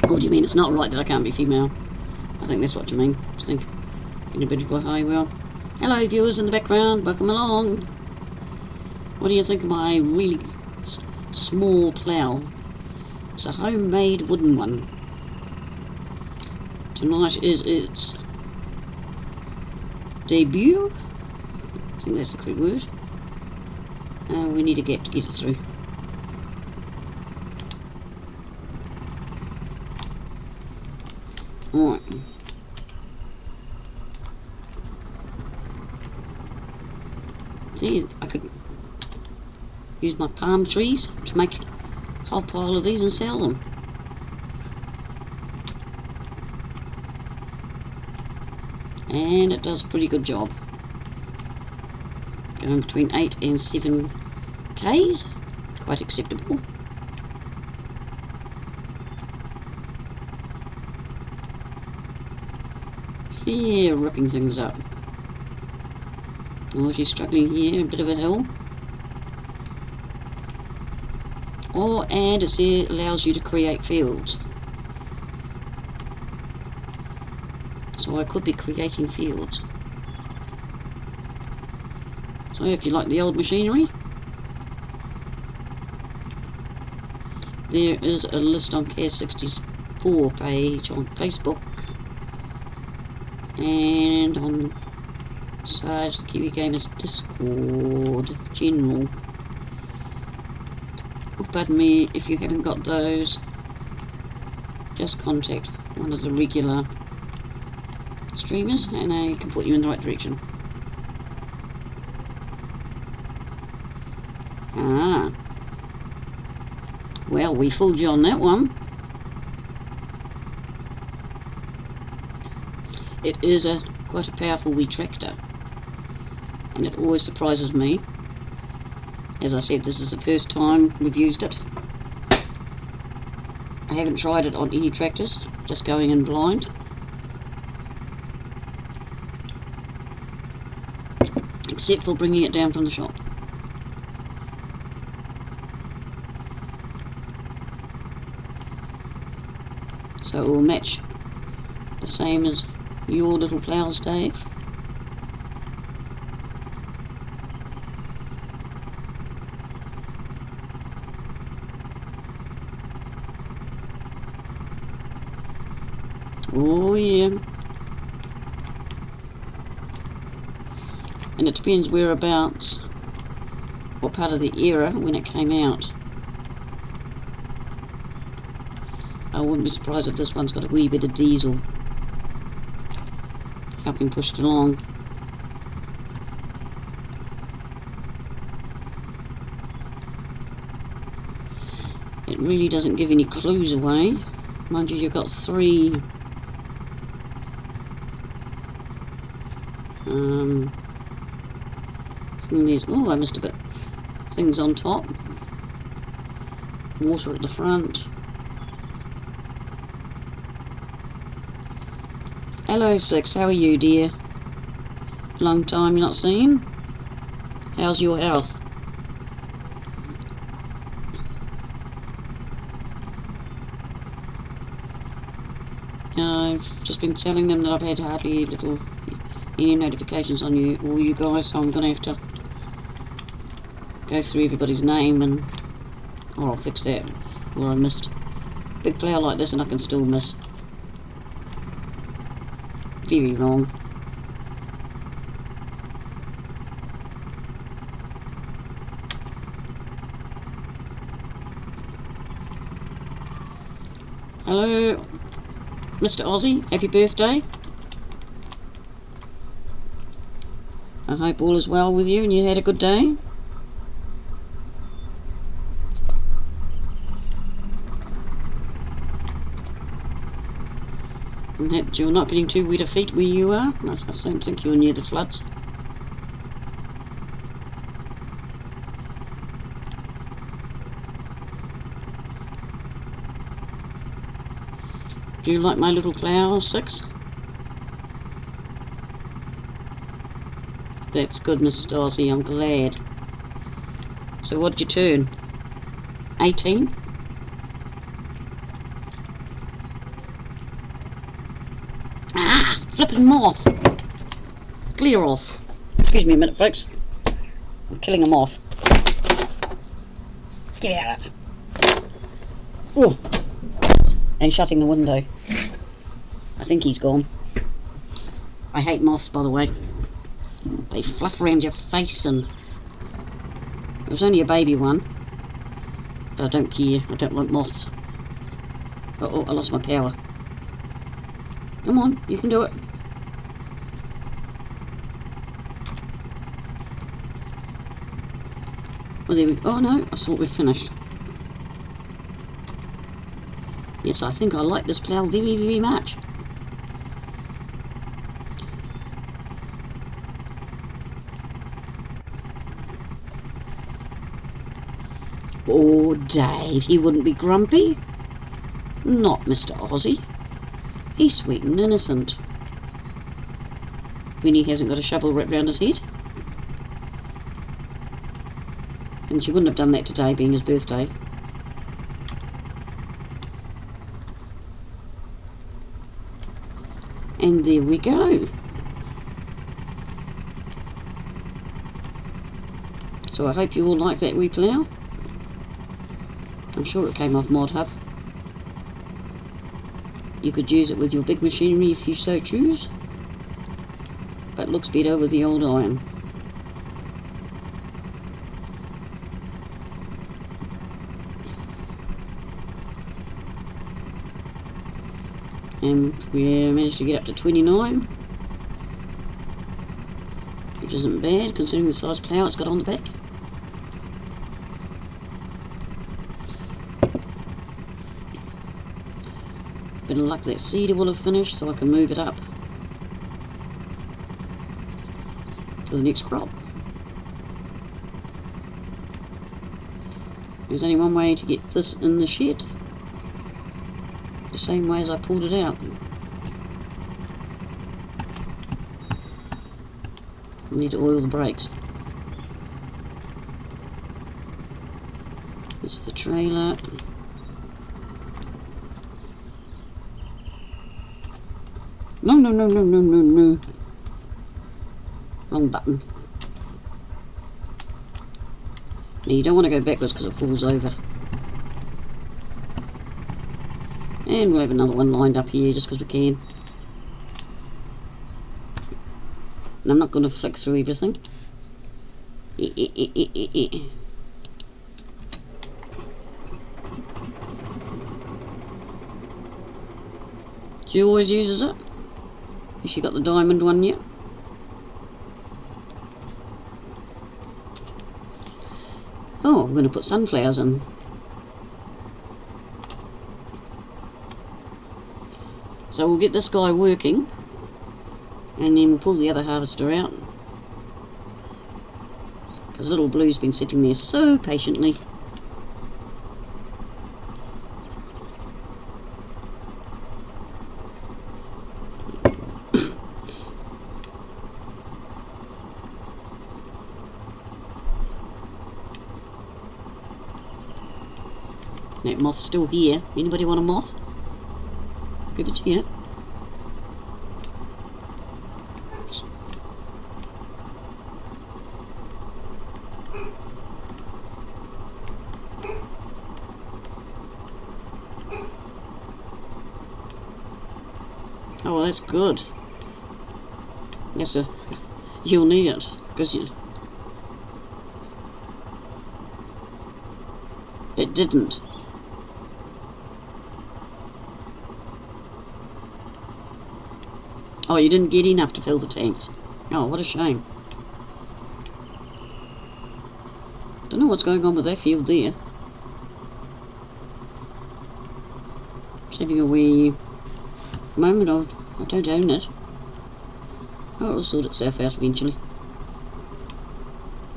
What do you mean it's not right that I can't be female? I think that's what you mean. I think anybody go hi, well. Hello viewers in the background, welcome along. What do you think of my really small plough? It's a homemade wooden one. Tonight is its debut. I think that's the correct word. We need a gap to get it through. Alright. See, I could use my palm trees to make a whole pile of these and sell them. And it does a pretty good job. Going between 8 and 7 Ks, quite acceptable. Yeah, ripping things up. Oh, she's struggling here, a bit of a hill. Oh, and it allows you to create fields. So I could be creating fields. So if you like the old machinery, there is a list on Care64 page on Facebook and on Sarge the Kiwi Gamers Discord General. Oh, pardon me, if you haven't got those, just contact one of the regular streamers and I can put you in the right direction. Ah, well, we fooled you on that one. It is quite a powerful wee tractor, and it always surprises me. As I said, this is the first time we've used it. I haven't tried it on any tractors, just going in blind. Except for bringing it down from the shop. So it will match the same as your little ploughs, Dave. Oh yeah. And it depends whereabouts, what part of the era when it came out. I wouldn't be surprised if this one's got a wee bit of diesel helping push it along. It really doesn't give any clues away. Mind you, you've got 3 things. Oh, I missed a bit. Things on top. Water at the front. Hello, Six. How are you, dear? Long time not seen. How's your health? I've just been telling them that I've had hardly any notifications on all you guys, so I'm going to have to go through everybody's name and I'll fix that where I missed. Big player like this and I can still miss. Very wrong. Hello, Mr. Aussie, happy birthday. I hope all is well with you and you had a good day. And that you're not getting too wet of feet where you are. I don't think you're near the floods. Do you like my little plough, Six? That's good, Mrs. Darcy, I'm glad. So what did you turn? 18? Ah! Flippin' moth! Clear off. Excuse me a minute, folks. I'm killing a moth. Get out of it. Oh! And shutting the window. I think he's gone. I hate moths, by the way. They fluff around your face and... It was only a baby one. But I don't care. I don't like moths. Oh, I lost my power. Come on, you can do it. Oh, there we go. Oh no, I thought we'd finished. Yes, I think I like this plough very, very much. Oh, Dave, he wouldn't be grumpy. Not Mr. Aussie. He's sweet and innocent. When he hasn't got a shovel wrapped round his head. And she wouldn't have done that today, being his birthday. And there we go. So I hope you all like that wee plough. I'm sure it came off Mod Hub. You could use it with your big machinery if you so choose, but looks better with the old iron. And we managed to get up to 29, which isn't bad considering the size plough it's got on the back. Bit of luck that seeder will have finished so I can move it up for the next crop. There's only one way to get this in the shed, the same way as I pulled it out. I need to oil the brakes. It's the trailer. No, no, no, no, no, no, no. Wrong button. Now you don't want to go backwards because it falls over. And we'll have another one lined up here just because we can. And I'm not going to flick through everything. She always uses it. Has she got the diamond one yet? Oh, I'm going to put sunflowers in. So we'll get this guy working, and then we'll pull the other harvester out. Because little Blue's been sitting there so patiently. That moth's still here. Anybody want a moth? Give it here. Oh, that's good. You'll need it because it didn't. Oh, you didn't get enough to fill the tanks. Oh, what a shame. Don't know what's going on with that field there. Just having a wee moment of, I don't own it. Oh, it'll sort itself out eventually.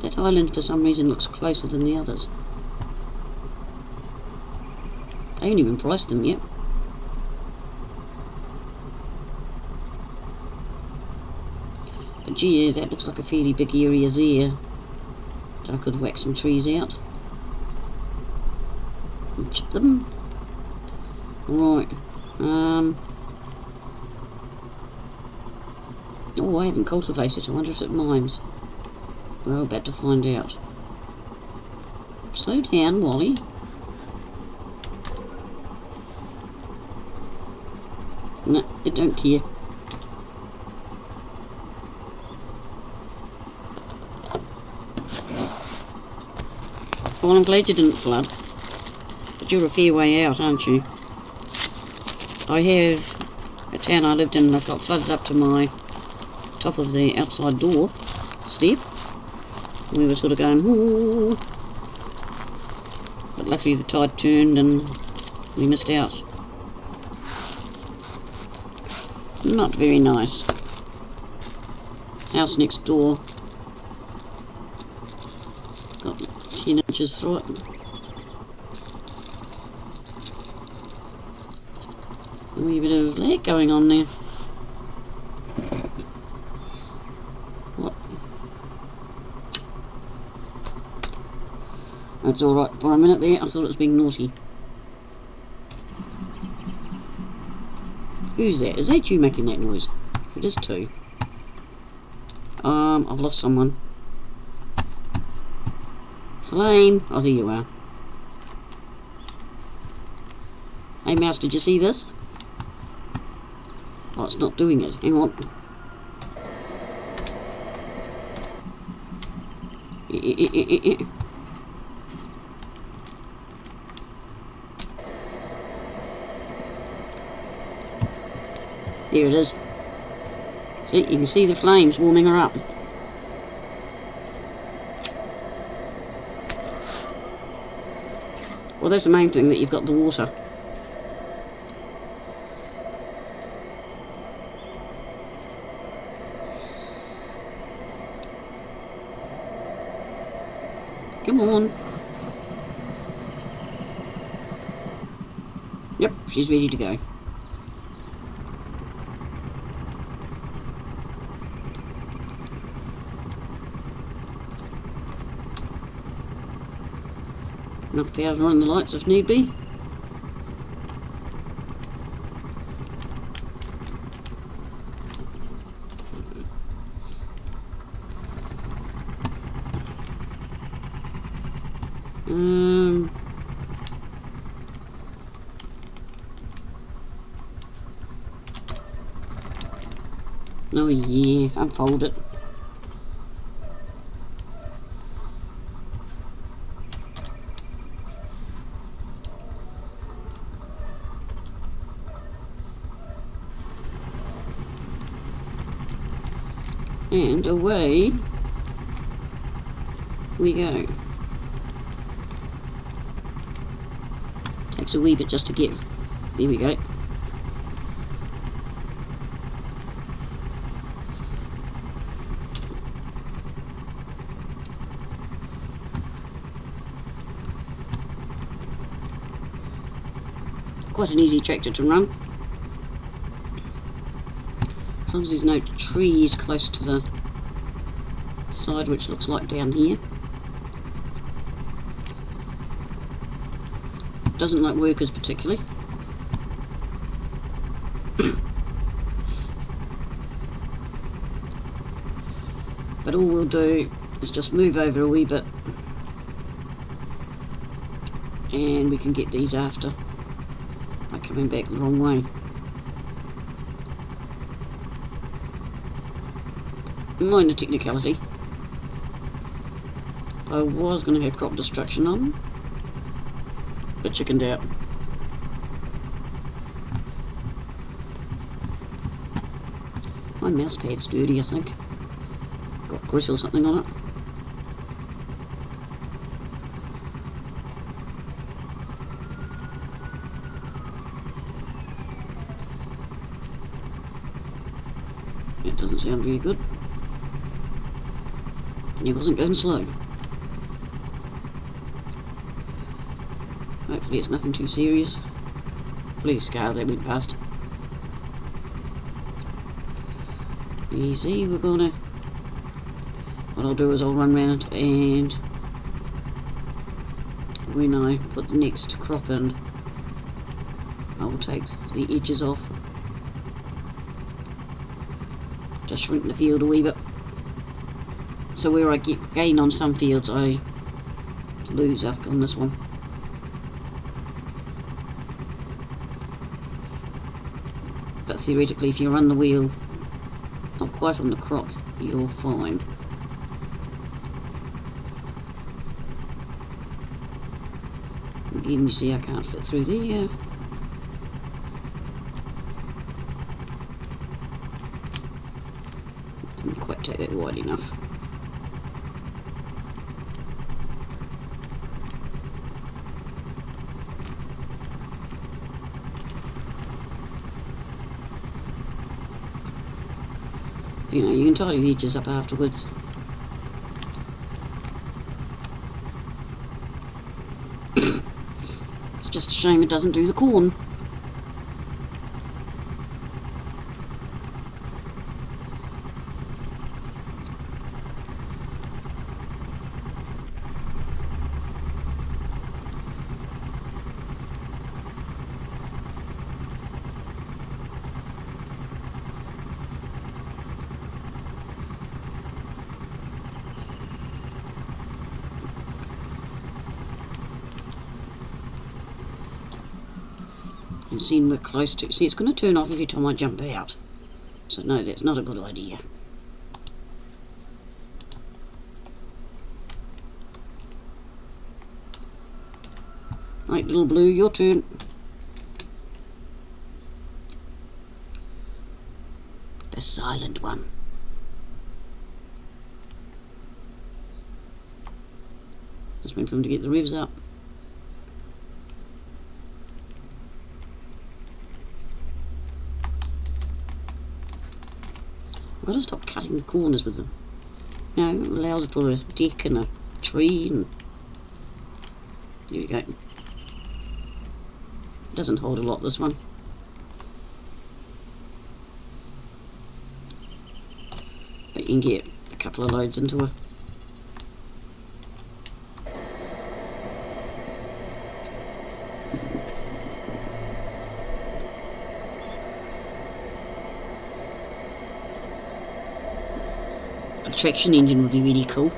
That island for some reason looks closer than the others. I haven't even priced them yet. But gee, that looks like a fairly big area there. I could whack some trees out and chip them. Right. Oh, I haven't cultivated. I wonder if it mines. We're about to find out. Slow down, Wally. No, it don't care. Well, I'm glad you didn't flood. But you're a fair way out, aren't you? I have a town I lived in that got flooded up to my top of the outside door step. We were sort of going, ooh. But luckily the tide turned and we missed out. Not very nice. House next door got 10 inches through it. A wee bit of lag going on there. What? That's alright. For a minute there I thought it was being naughty. Who's that? Is that you making that noise? It is too. I've lost someone. Flame! Oh, there you are. Hey Mouse, did you see this? Oh, it's not doing it. Hang on. There it is. See, you can see the flames warming her up. Well, that's the main thing, that you've got the water. Come on. Yep, she's ready to go. Enough power to run the lights if need be. Oh yeah, unfold it. And away we go. Takes a wee bit just to get. There we go. Quite an easy tractor to run. As long as there's no trees close to the side, which looks like down here. Doesn't like workers particularly. But all we'll do is just move over a wee bit and we can get these after by coming back the wrong way. Minor technicality. I was going to have crop destruction on, but chickened out. My mouse pad's dirty, I think. Got grit or something on it. That doesn't sound very good. And he wasn't going slow. Hopefully it's nothing too serious. Blue scar that went past. Easy, we're gonna... What I'll do is I'll run round and when I put the next crop in, I will take the edges off. Just shrink the field a wee bit. So where I get gain on some fields, I lose up on this one. But theoretically, if you run the wheel not quite on the crop, you're fine. Again, you see I can't fit through there. Didn't quite take that wide enough. You know, you can tidy the edges up afterwards. It's just a shame it doesn't do the corn. And seeing we're close to... See, it's going to turn off every time I jump out. So no, that's not a good idea. Right, little blue, your turn. The silent one. Just wait for him to get the revs up. I've got to stop cutting the corners with them. You know, it allows for a deck and a tree and... There we go. It doesn't hold a lot, this one. But you can get a couple of loads into a... A traction engine would be really cool.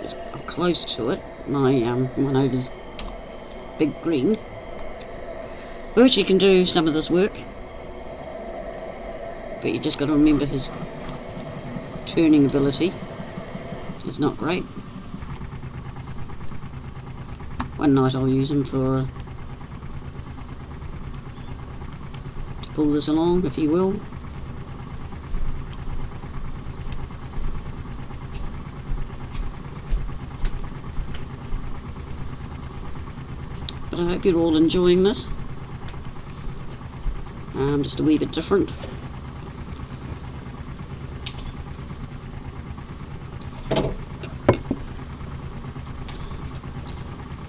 It's close to it. My one over the big green. We actually can do some of this work. but you just got to remember his turning ability is not great. One night I'll use him for to pull this along, if you will. But I hope you're all enjoying this. Just a wee bit different.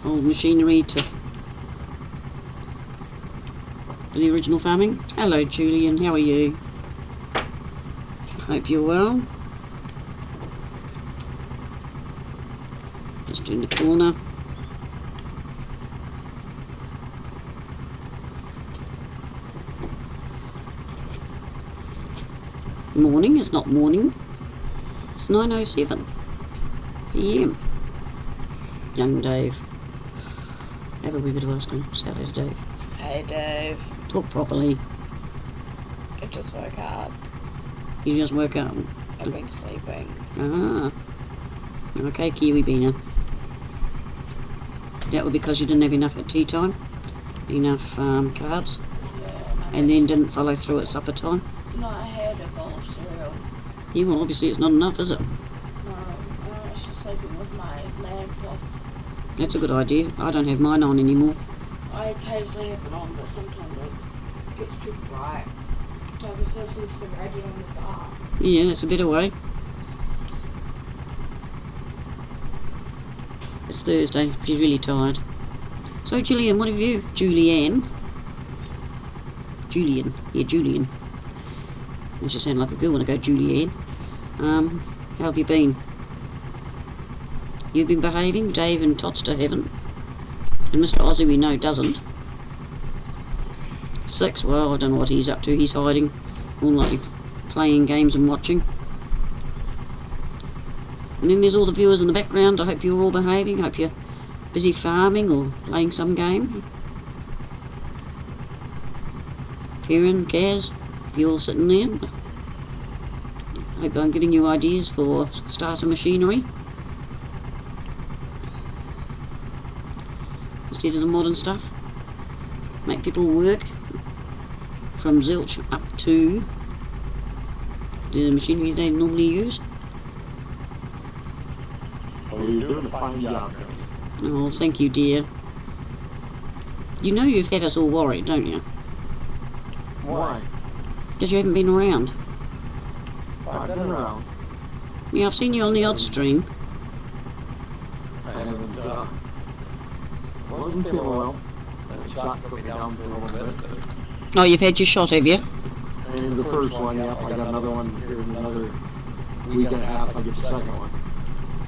Old machinery to the original farming. Hello Julian, how are you? Hope you're well. Just in the corner. Morning, it's not morning. It's 9:07 PM. Young Dave. Have a wee bit of ice cream. Say hello to Dave. Hey Dave. Talk properly. I just woke up. You just woke up. I've been sleeping. Ah. Okay, Kiwi Beaner. That was because you didn't have enough at tea time. Enough carbs. Yeah, And then didn't follow through at supper time. No, I had a bowl of cereal. Yeah, well obviously it's not enough, is it? No, I'm actually sleeping with my lamp off. That's a good idea. I don't have mine on anymore. I occasionally have it on, but sometimes it gets too bright. So I just listen to the radio in the dark. Yeah, that's a better way. It's Thursday, if you're really tired. So Julian, what have you... Julian. Yeah, Julian. Makes you sound like a girl when I go Julianne. How have you been? You've been behaving? Dave and Totster haven't. And Mr. Aussie we know doesn't. 6, well I don't know what he's up to. He's hiding. More likely playing games and watching. And then there's all the viewers in the background. I hope you're all behaving. I hope you're busy farming or playing some game. Karen, Kaz, if you're all sitting there. I hope I'm giving you ideas for starter machinery. Instead of the modern stuff. Make people work from zilch up to the machinery they normally use. Oh, you're doing a fine job. Oh, thank you, dear. You know you've had us all worried, don't you? Why? Because you haven't been around. I've been around. Yeah, I've seen you on the odd stream. I haven't, wasn't feeling well. The shot took me down for a little bit. Oh, you've had your shot, have you? And the first one, yeah, I got another one here in another week and a half. I get the second one.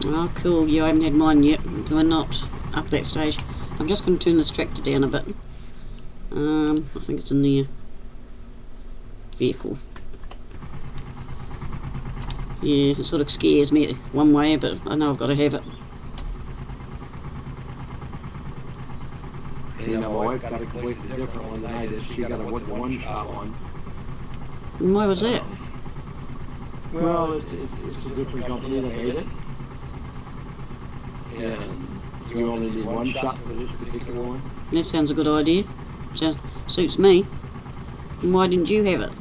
Oh, cool. Yeah, I haven't had mine yet. So we're not up that stage. I'm just going to turn this tractor down a bit. I think it's in the vehicle. Yeah, it sort of scares me one way, but I know I've got to have it. You know, my wife got a completely different one than I did. She got a one-shot one. And why was that? Well, it's a different company that made it. And you only need one shot for this particular one. That sounds a good idea. Suits me. And why didn't you have it?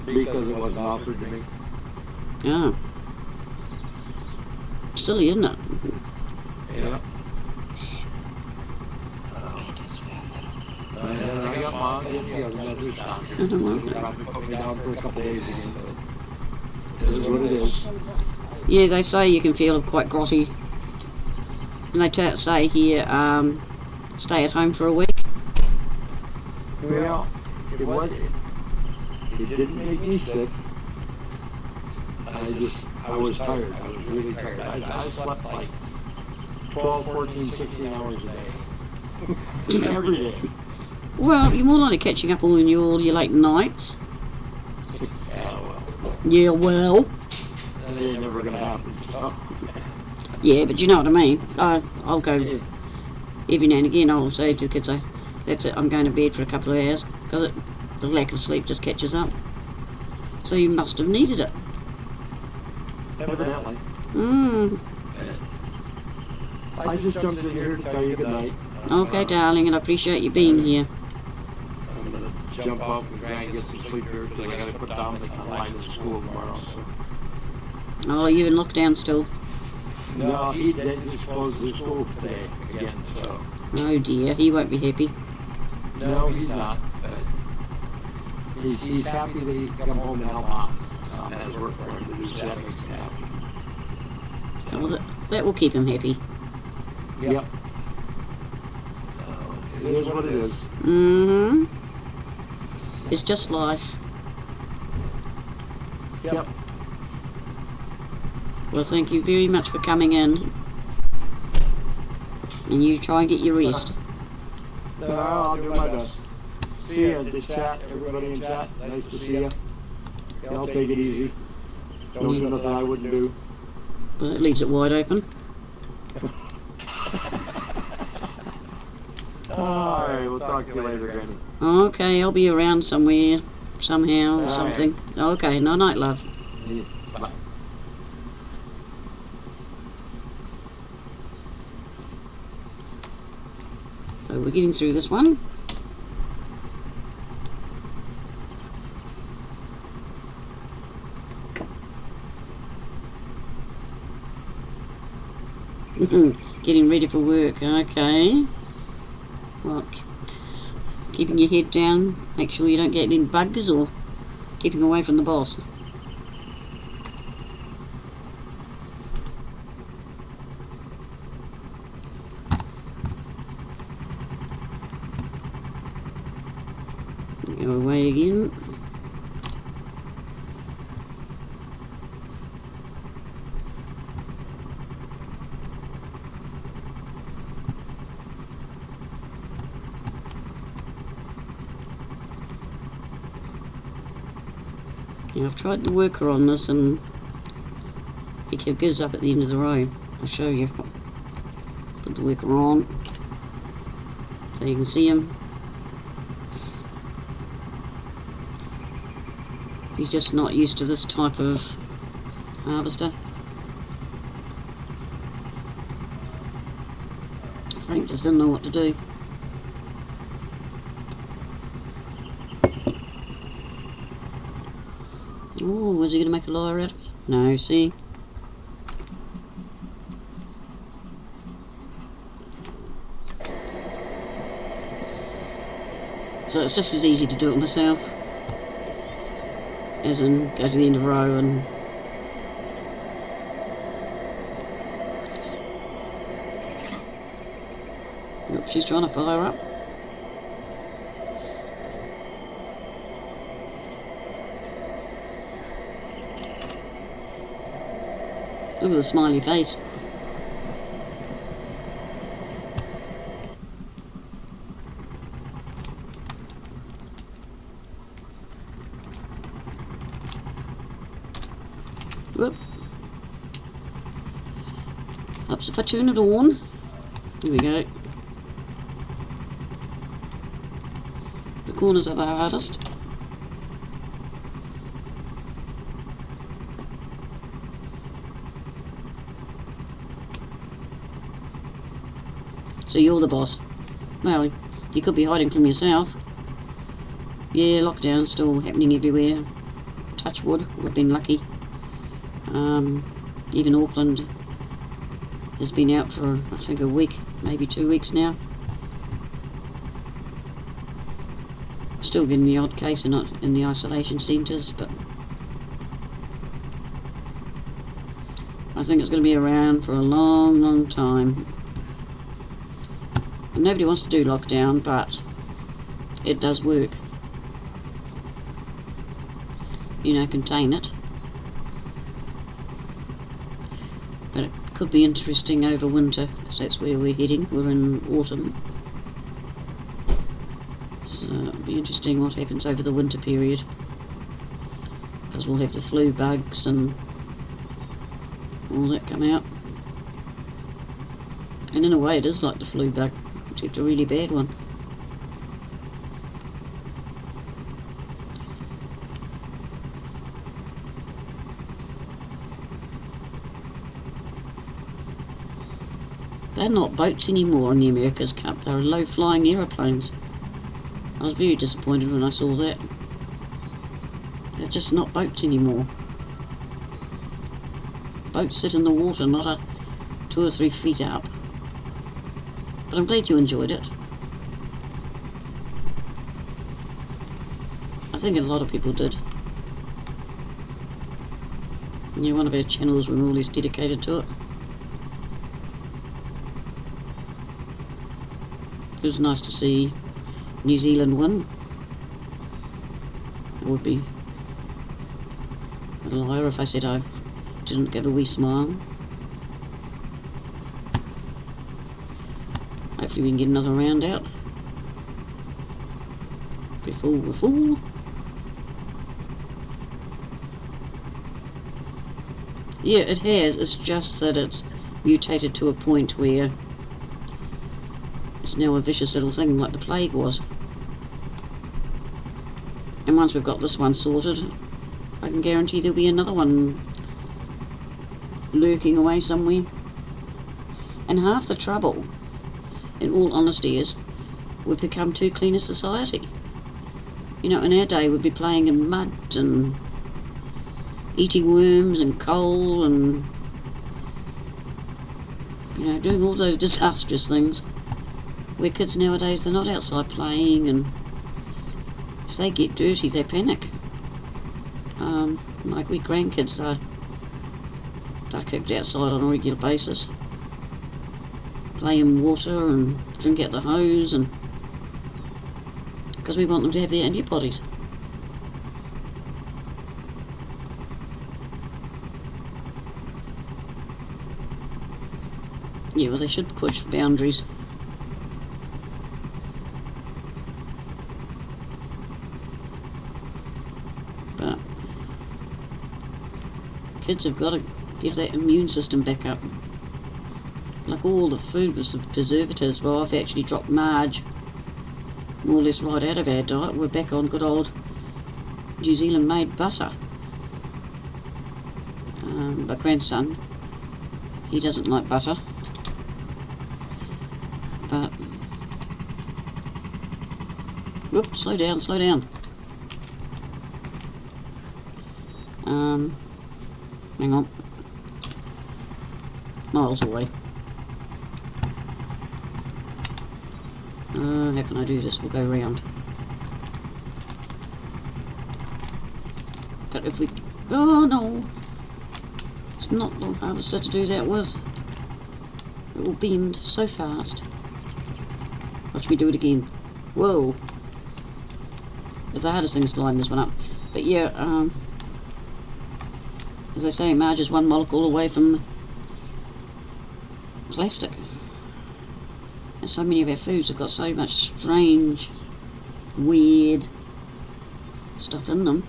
Because it wasn't offered to me. Ah. Silly, isn't it? Yeah. I just found that on. And I got mine. Yeah, another shot. I don't know. It probably put me down for a couple days again, but it is what it is. Yeah, they say you can feel quite grotty. And they say here, stay at home for a week. Well, it didn't make me sick. I was tired. I was really tired. I slept like 12, 14, 16 hours a day. Every day. Well, you're more likely catching up on your late nights. Yeah, well. Yeah, well. That ain't never gonna happen, so. Yeah, but you know what I mean. I'll go every now and again. I'll say to the kids, that's it, I'm going to bed for a couple of hours, because the lack of sleep just catches up. So you must have needed it. Evidently. I just jumped in here to tell you good night. Okay, darling, and I appreciate you being here. I'm going to jump up and try and get some sleep here because I got to put Dominic on line to school tomorrow. So. Oh, are you in lockdown still? No, he just closed his school today again, so. Oh dear, he won't be happy. No, he's not. He's happy that he can come home and help out. That has worked for him to do, so that makes him happy. Well, that will keep him happy. Yep. It is what it is. Mm-hmm. It's just life. Yep. Well, thank you very much for coming in. And you try and get your rest. No, I'll do my best. See you in the chat, everybody in chat. Nice to see you. I'll take it easy. Don't do nothing I wouldn't do. Well, it leaves it wide open. Alright, we'll talk to you later, Granny. Okay, I'll be around somewhere, somehow, or something. Okay, night, love. Yeah, bye. So we're getting through this one. Getting ready for work, okay. Well, keeping your head down, make sure you don't get any bugs, or keeping away from the boss. Go away again. Yeah, I've tried the worker on this and he gives up at the end of the row. I'll show you. Put the worker on so you can see him. He's just not used to this type of harvester. Frank just didn't know what to do. Oh, is he going to make a liar out of me? No, see? So it's just as easy to do it myself. As in, go to the end of the row and... Look, she's trying to fire up. Look at the smiley face. Whoop. Ups if I turn it on. Here we go. The corners are the hardest. So you're the boss. Well, you could be hiding from yourself. Yeah, lockdown still happening everywhere. Touch wood, we've been lucky. Even Auckland has been out for, I think, a week, maybe 2 weeks now. Still getting the odd case and not in the isolation centres, but I think it's going to be around for a long, long time. And nobody wants to do lockdown, but it does work. You know, contain it. But it could be interesting over winter, because that's where we're heading. We're in autumn. So it'll be interesting what happens over the winter period. Because we'll have the flu bugs and all that come out. And in a way it is like the flu bug, except a really bad one. They're not boats anymore in the America's Cup. They're low-flying aeroplanes. I was very disappointed when I saw that. They're just not boats anymore. Boats sit in the water, not a 2 or 3 feet up. But I'm glad you enjoyed it. I think a lot of people did. Yeah, one of our channels we're always dedicated to it. It was nice to see New Zealand win. I would be a liar if I said I didn't give a wee smile. Hopefully we can get another round out before we're full. Yeah, it has. It's just that it's mutated to a point where it's now a vicious little thing like the plague was. And once we've got this one sorted, I can guarantee there'll be another one lurking away somewhere. And half the trouble, in all honesty, is we've become too clean a society. You know, in our day we'd be playing in mud and eating worms and coal and, you know, doing all those disastrous things. Where kids nowadays, they're not outside playing, and if they get dirty they panic. My wee grandkids, they're kicked outside on a regular basis. Play in water and drink out the hose, and because we want them to have their antibodies. Yeah, well, they should push boundaries. But kids have got to give that immune system back up. Like all the food was the preservatives. Well, I've actually dropped Marge more or less right out of our diet. We're back on good old New Zealand made butter. My grandson, he doesn't like butter. But, whoops, slow down, slow down. Hang on. Miles away. How can I do this? We'll go round. But if we... Oh no! It's not the harvester to do that with. It will bend so fast. Watch me do it again. Whoa! But the hardest thing is to line this one up. But yeah, as they say, Marge is one molecule away from plastic. And so many of our foods have got so much strange, weird stuff in them.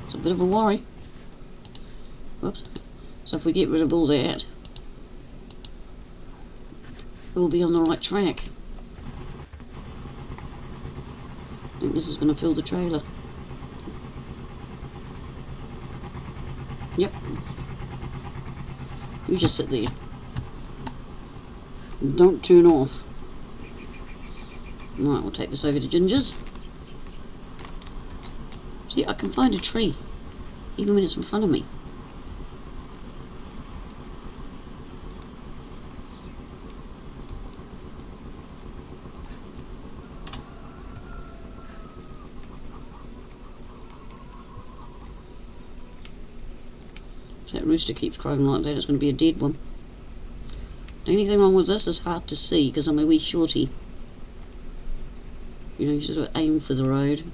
It's a bit of a worry. Whoops. So if we get rid of all that, we'll be on the right track. I think this is going to fill the trailer. Yep. You just sit there. Don't turn off. Right, we'll take this over to Ginger's. See, I can find a tree, even when it's in front of me. If that rooster keeps crowing like that, it's going to be a dead one. The only thing wrong with this is hard to see because I'm a wee shorty. You know, you sort of aim for the road.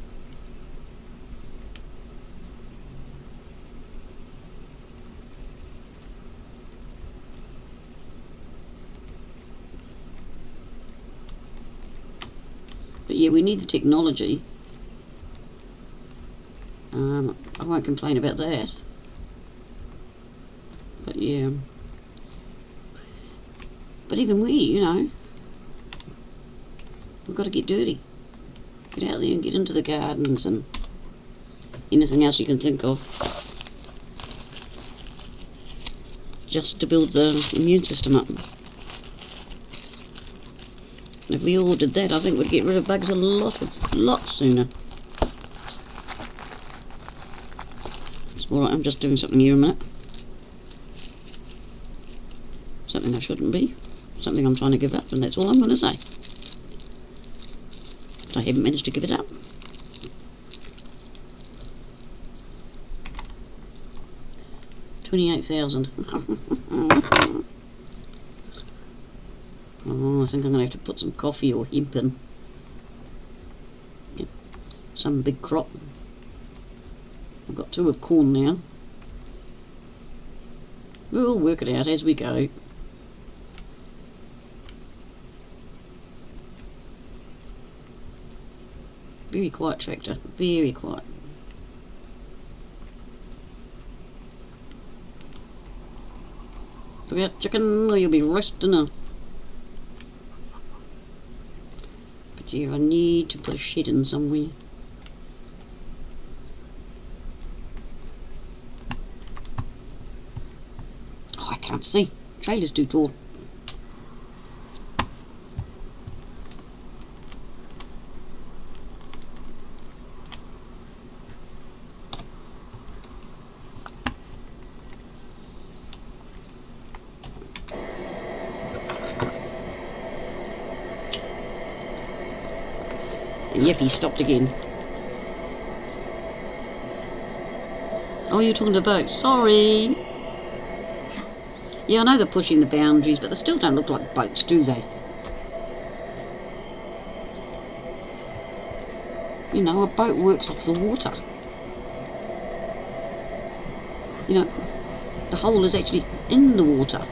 But yeah, we need the technology. I won't complain about that. But yeah. But even we, you know, we've got to get dirty. Get out there and get into the gardens and anything else you can think of. Just to build the immune system up. If we all did that, I think we'd get rid of bugs a lot sooner. It's alright, I'm just doing something here a minute. Something I shouldn't be. Something I'm trying to give up, and that's all I'm going to say. But I haven't managed to give it up. $28,000. Oh, I think I'm going to have to put some coffee or hemp in. Yep. Some big crop. I've got 2 of corn now. We'll work it out as we go. Very quiet tractor, very quiet. Look out, chicken, or you'll be roasting her. But yeah, I need to put a shed in somewhere. Oh, I can't see. Trailer's too tall. And yep, he stopped again. Oh, you're talking to boats. Sorry. Yeah, I know they're pushing the boundaries, but they still don't look like boats, do they? You know, a boat works off the water. You know, the hole is actually in the water.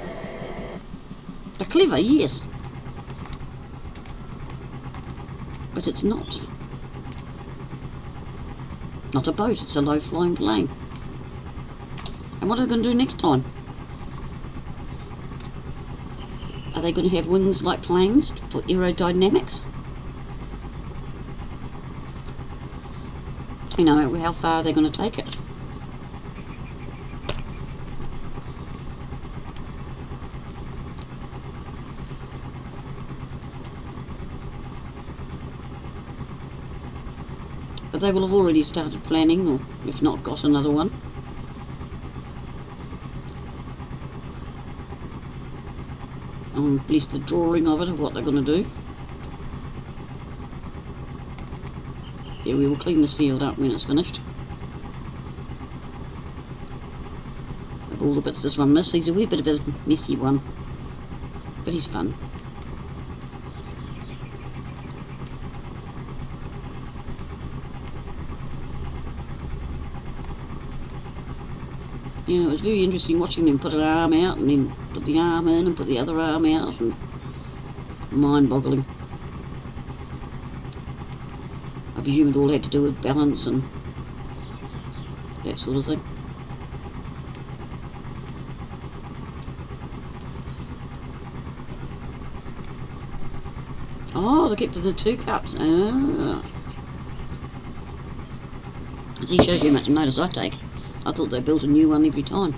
They're clever, yes. But it's not. Not a boat, it's a low-flying plane. And what are they going to do next time? Are they going to have wings like planes for aerodynamics? You know, how far are they going to take it? But they will have already started planning, or if not, got another one. At least the drawing of it, of what they're going to do. Yeah, we will clean this field up when it's finished. Of all the bits this one missed, he's a wee bit of a messy one. But he's fun. You know, it was very interesting watching them put an arm out and then put the arm in and put the other arm out, and mind-boggling. I presume it all had to do with balance and that sort of thing. Oh, they kept the 2 cups. Ah. See, shows you how much notice I take. I thought they built a new one every time.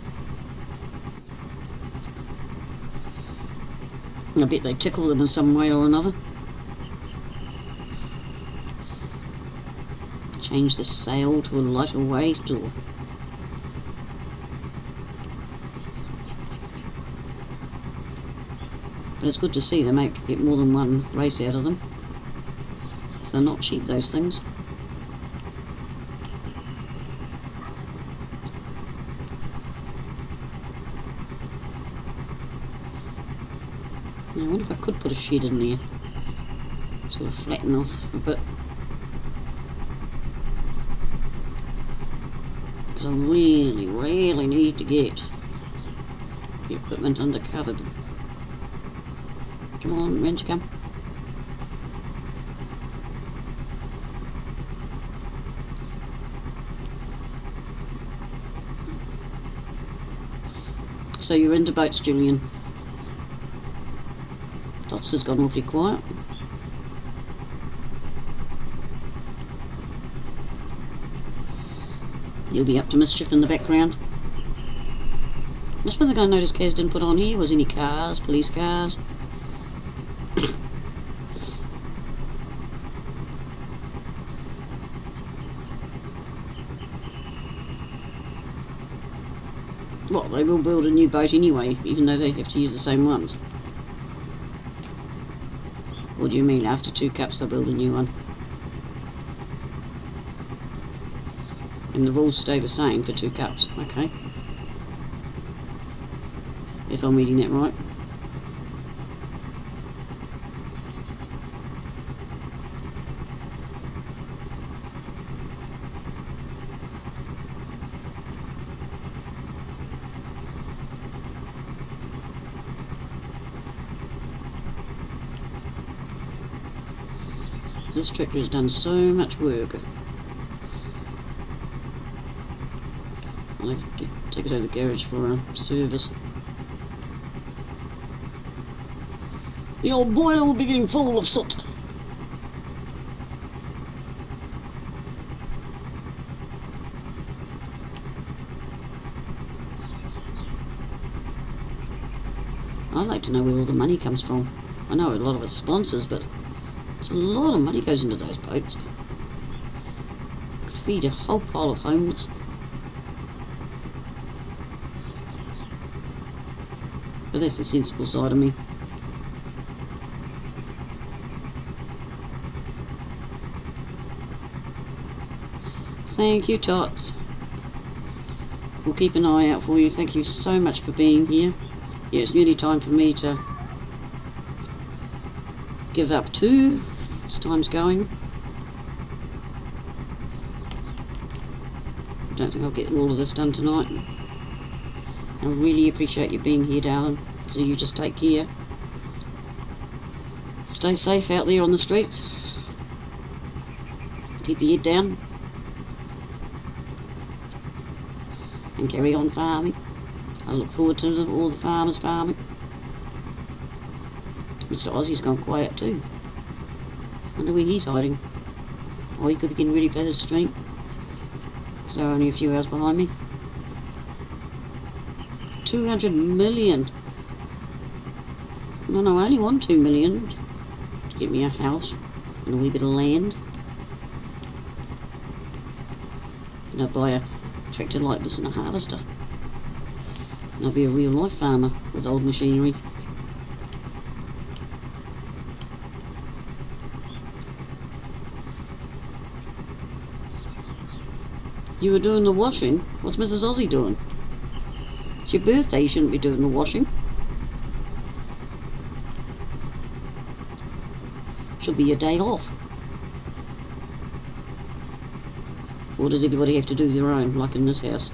I bet they tickle them in some way or another. Change the sail to a lighter weight, or... But it's good to see they get more than one race out of them. So they're not cheap, those things. I wonder if I could put a shed in there, sort of flatten off a bit, because I really need to get the equipment under cover. Come on, Ranger, come. So you're into boats, Julian. Has gone awfully quiet. You'll be up to mischief in the background. That's one thing I noticed Kaz didn't put on here was any cars, police cars. they will build a new boat anyway, even though they have to use the same ones. Or do you mean after 2 cups they'll build a new one? And the rules stay the same for 2 cups, okay. If I'm reading that right. This tractor has done so much work. I'll have to take it over the garage for a service. The old boiler will be getting full of soot. I'd like to know where all the money comes from. I know a lot of it's sponsors, but there's a lot of money goes into those boats. Could feed a whole pile of homeless. But that's the sensible side of me. Thank you, Tots. We'll keep an eye out for you. Thank you so much for being here. Yeah, it's nearly time for me to give up too. As time's going. I don't think I'll get all of this done tonight. I really appreciate you being here, darling. So you just take care. Stay safe out there on the streets. Keep your head down. And carry on farming. I look forward to all the farmers farming. Mr. Aussie's gone quiet too. Wonder where he's hiding. Oh, he could be getting ready for his stream. So only a few hours behind me. 200 million. No, I only want 2 million to get me a house and a wee bit of land. And I'll buy a tractor like this and a harvester. And I'll be a real life farmer with old machinery. You were doing the washing? What's Mrs. Aussie doing? It's your birthday, you shouldn't be doing the washing. Should be your day off. Or does everybody have to do their own, like in this house?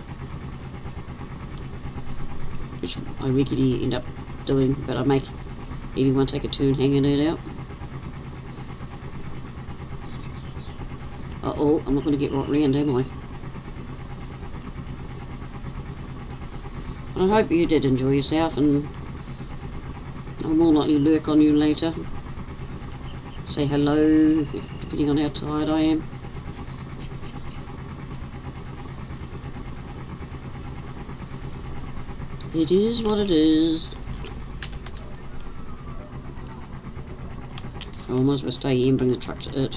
Which I regularly end up doing, but I make everyone take a turn hanging it out. Uh-oh, I'm not going to get right round, am I? I hope you did enjoy yourself, and I'll more likely lurk on you later. Say hello, depending on how tired I am. It is what it is. Oh, I might as well stay here and bring the truck to it.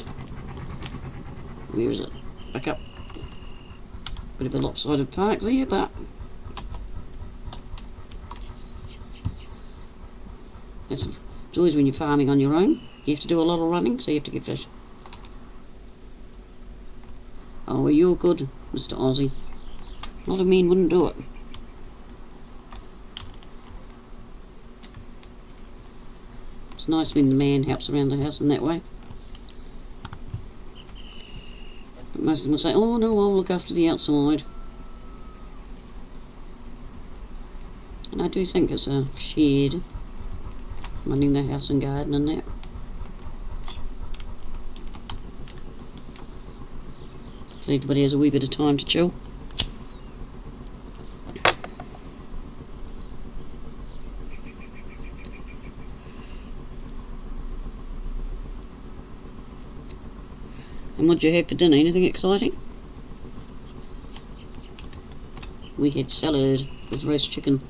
Where is it? Back up. Bit of a lopsided park there, but it's joys when you're farming on your own. You have to do a lot of running, so you have to give fish. Oh, well, you're good, Mr. Aussie. A lot of men wouldn't do it. It's nice when the man helps around the house in that way. But most of them will say, oh no, I'll look after the outside. And I do think it's a shared, running the house and garden and that. So everybody has a wee bit of time to chill. And what did you have for dinner? Anything exciting? We had salad with roast chicken,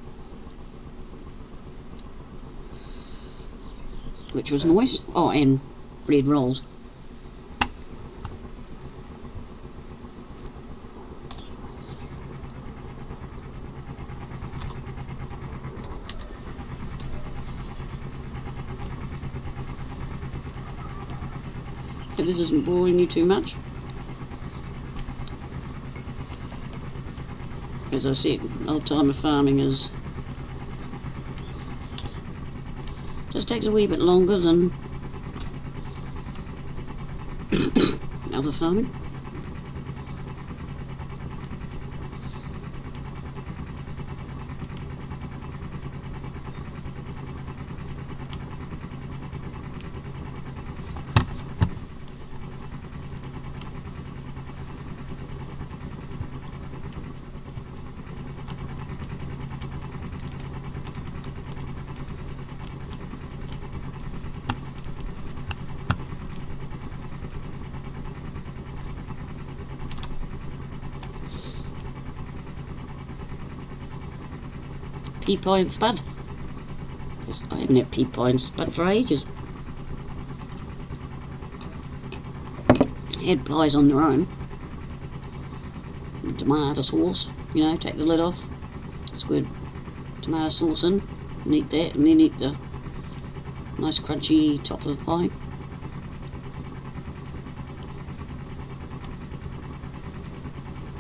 which was nice. Oh, and bread rolls. Hope this isn't boring you too much. As I said, old-timer farming is just takes a wee bit longer than other farming. Pea pie and spud. Yes, I haven't had pea pie and spud for ages. Had pies on their own. Tomato sauce, you know, take the lid off, squirt tomato sauce in, and eat that, and then eat the nice crunchy top of the pie.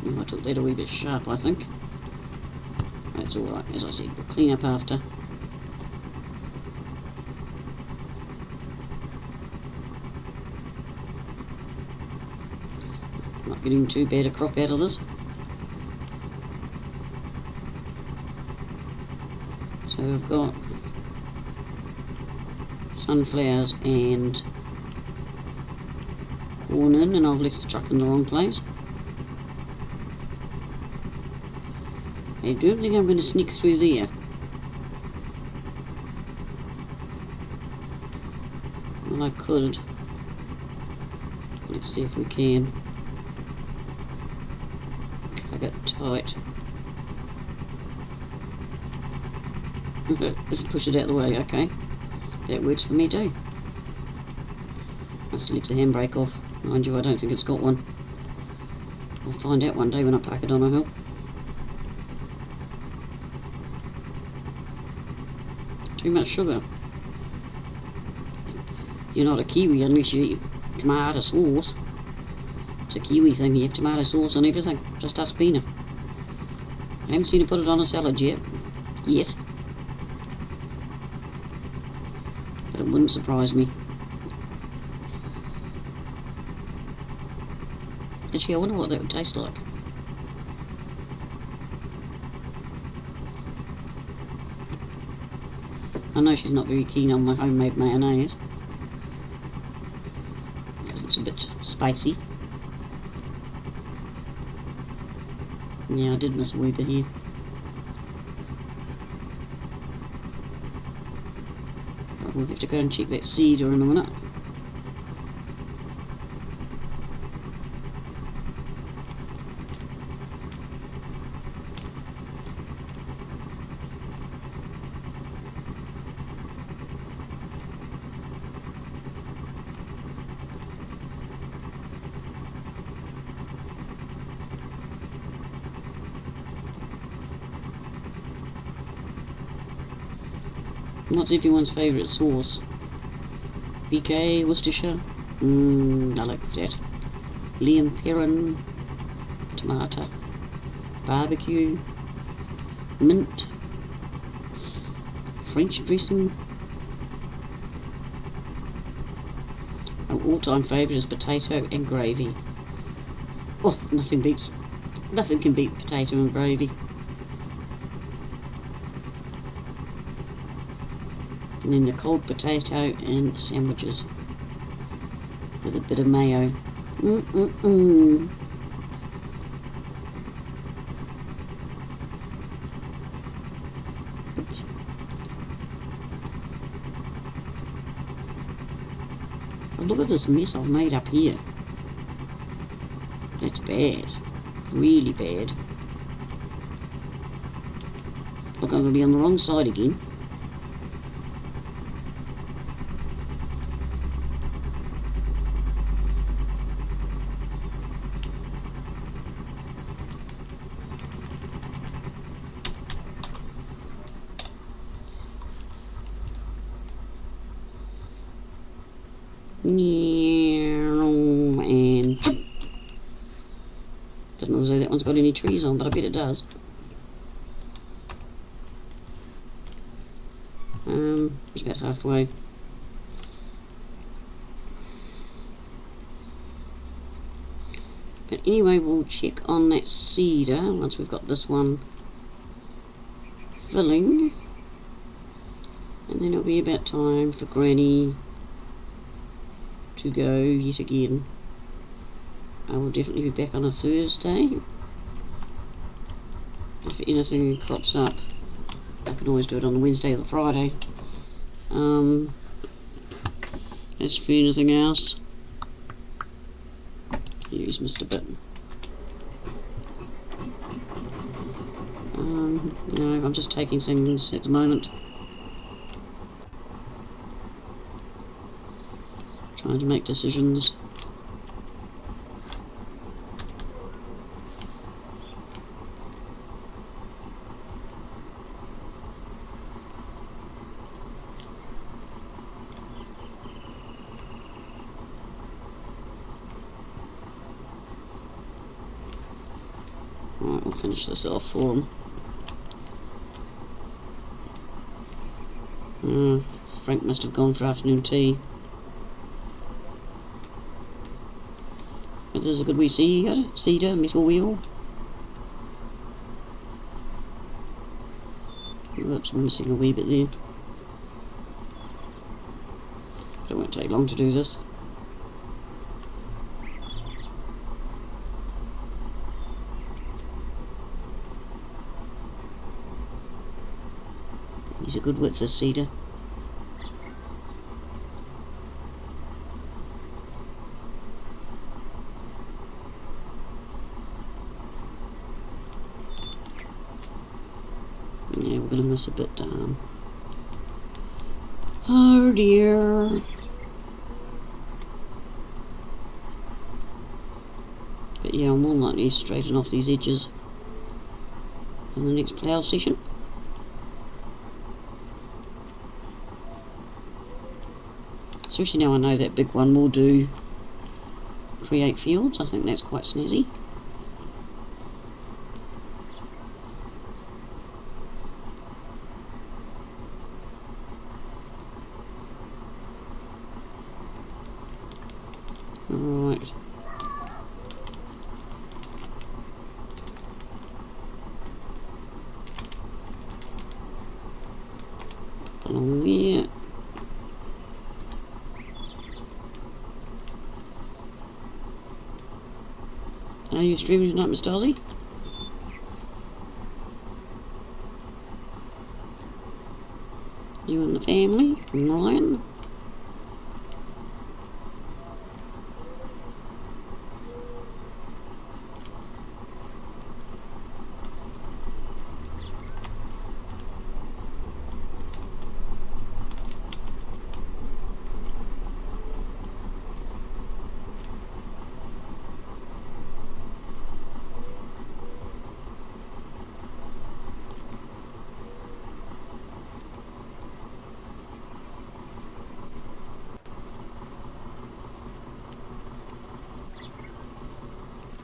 Oh, I took that a wee bit sharp, I think. That's alright, as I said, we'll clean up after. Not getting too bad a crop out of this. So we've got sunflowers and corn in, and I've left the truck in the wrong place. I don't think I'm going to sneak through there. Well, I could. Let's see if we can. I got tight. Let's push it out of the way, okay. That works for me too. Must have left the handbrake off. Mind you, I don't think it's got one. I'll find out one day when I park it on a hill. Too much sugar. You're not a Kiwi unless you eat tomato sauce. It's a Kiwi thing, you have tomato sauce on everything. Just ask Bina. I haven't seen her put it on a salad yet. But it wouldn't surprise me. Actually, I wonder what that would taste like. I know she's not very keen on my homemade mayonnaise because it's a bit spicy. Yeah, I did miss a wee bit here. But we'll have to go and check that cedar in a minute. What's everyone's favourite sauce? BK, Worcestershire? I like that. Liam Perrin, tomato, barbecue, mint, French dressing. Our all-time favourite is potato and gravy. Oh, nothing can beat potato and gravy. And then the cold potato and sandwiches with a bit of mayo. Oops. Oh, look at this mess I've made up here. That's bad. Really bad. Look, I'm going to be on the wrong side again. Yeah. Doesn't look as though that one's got any trees on, but I bet it does. It's about halfway. But anyway, we'll check on that cedar once we've got this one filling. And then it'll be about time for Granny to go yet again. I will definitely be back on a Thursday. If anything crops up, I can always do it on the Wednesday or the Friday. As for anything else, here's Mr. Bit. No, I'm just taking things at the moment. Trying to make decisions. Right, we'll finish this off for him. Frank must have gone for afternoon tea. But there's a good wee cedar, metal wheel. Whoops, I'm missing a wee bit there. But it won't take long to do this. He's a good width, this cedar. Yeah, we're going to miss a bit down. Oh dear. But yeah, I'm more likely to straighten off these edges in the next plough session. Especially now I know that big one will do create fields. I think that's quite snazzy. Right. Along there. Are you streaming tonight, Miss Darcy? You and the family? And Ryan?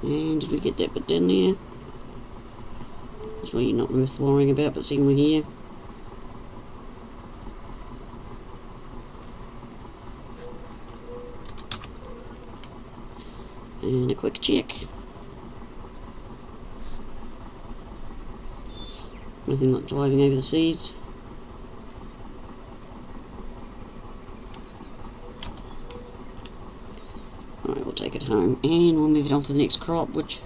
And did we get that bit down there? That's really not worth worrying about, but seeing we're here. And a quick check. Nothing like driving over the seeds. Alright, we'll take it home and we'll move it on for the next crop, which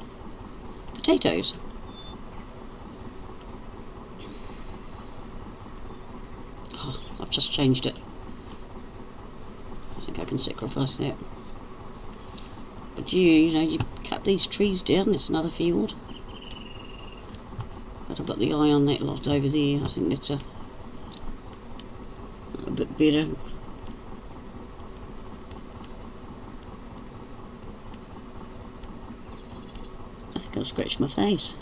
potatoes. Oh, I've just changed it. I think I can sacrifice that. But you know, you cut these trees down, it's another field. But I've got the eye on that lot over there. I think that's a bit better. I think I'll scratch my face.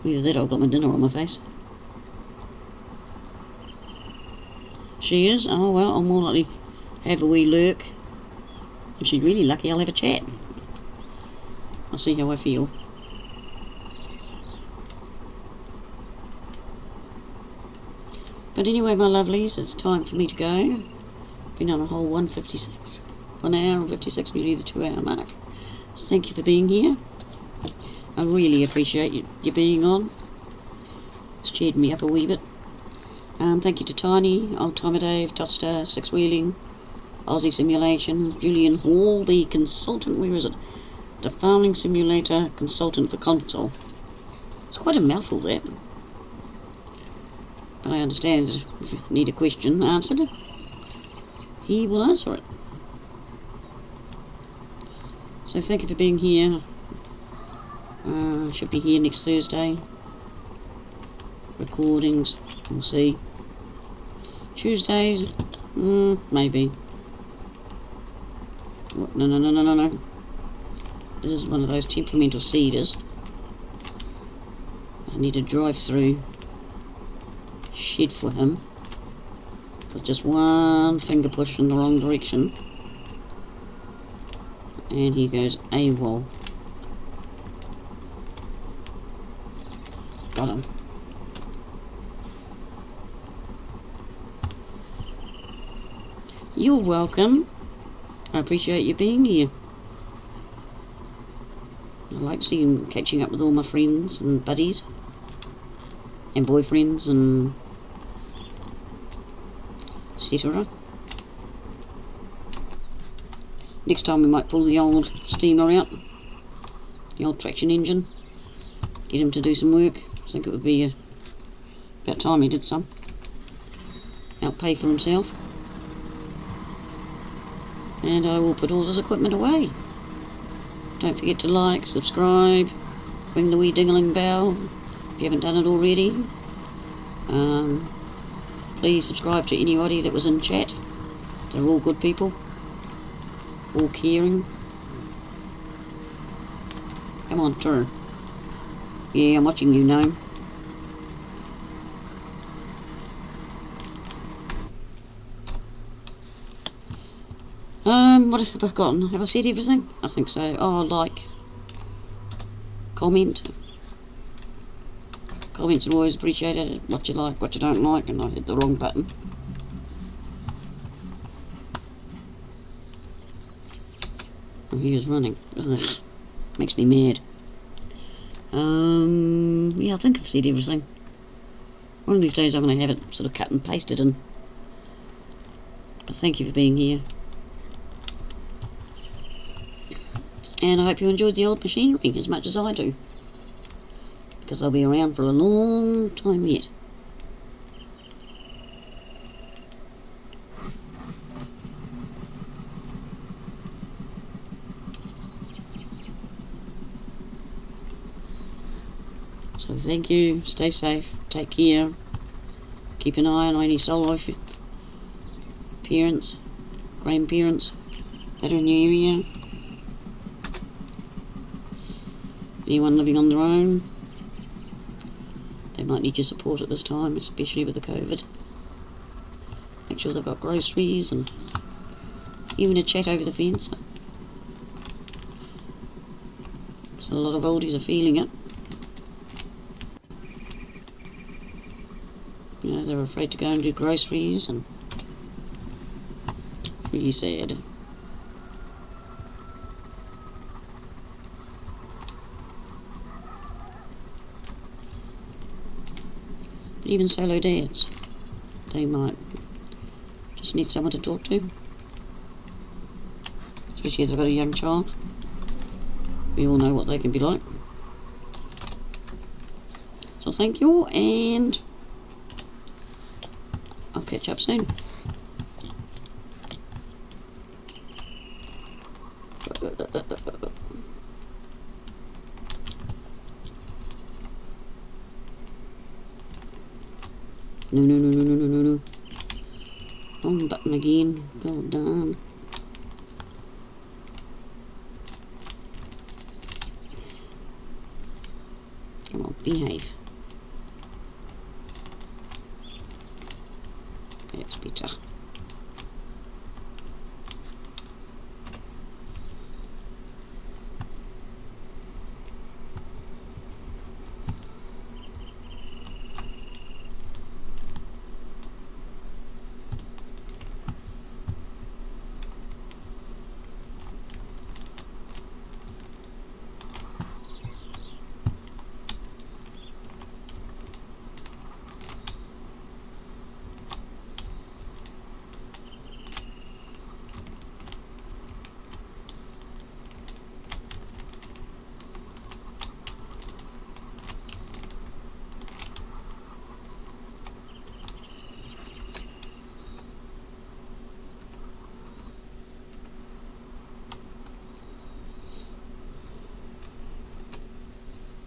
Either that or I've got my dinner on my face. She is? Oh well, I'll more likely have a wee lurk If she's really lucky, I'll have a chat. I'll see how I feel. But anyway, my lovelies, it's time for me to go. Been on a whole 1:56. 1 hour and 56, nearly the 2 hour mark. So thank you for being here. I really appreciate you being on. It's cheered me up a wee bit. Thank you to Tiny, Old Timer Dave, Toster, Six Wheeling, Aussie Simulation, Julian Hall, the consultant, where is it? The Farming Simulator Consultant for Console. It's quite a mouthful, that. But I understand if you need a question answered, he will answer it. So thank you for being here. Should be here next Thursday. Recordings, we'll see. Tuesdays, maybe. No. This is one of those temperamental cedars. I need to drive through shed for him. With just one finger push in the wrong direction. And he goes AWOL. Got him. You're welcome. I appreciate you being here. I like seeing catching up with all my friends and buddies and boyfriends and etc. Next time we might pull the old steamer out, the old traction engine, get him to do some work. I think it would be about time he did some. Help pay for himself. And I will put all this equipment away. Don't forget to like, subscribe, ring the wee dingling bell if you haven't done it already. Please subscribe to anybody that was in chat. They're all good people, all caring. Come on, turn. Yeah, I'm watching you now. What have I forgotten? Have I said everything? I think so. Oh, like, comment. Comments are always appreciated. What you like, what you don't like, and I hit the wrong button. Oh, he is running. Ugh. Makes me mad. Yeah, I think I've said everything. One of these days I'm going to have it sort of cut and pasted in. But thank you for being here. And I hope you enjoyed the old machinery as much as I do. Because they'll be around for a long time yet. So thank you, stay safe, take care, keep an eye on any solo parents, grandparents that are in your area. Anyone living on their own, they might need your support at this time, especially with the COVID. Make sure they've got groceries and even a chat over the fence. So a lot of oldies are feeling it. You know, they're afraid to go and do groceries, and really sad. But even solo dads, they might just need someone to talk to, especially if they've got a young child. We all know what they can be like. So thank you, and I'll catch up soon. No. Wrong button again. Well done. Come on, behave. That's better.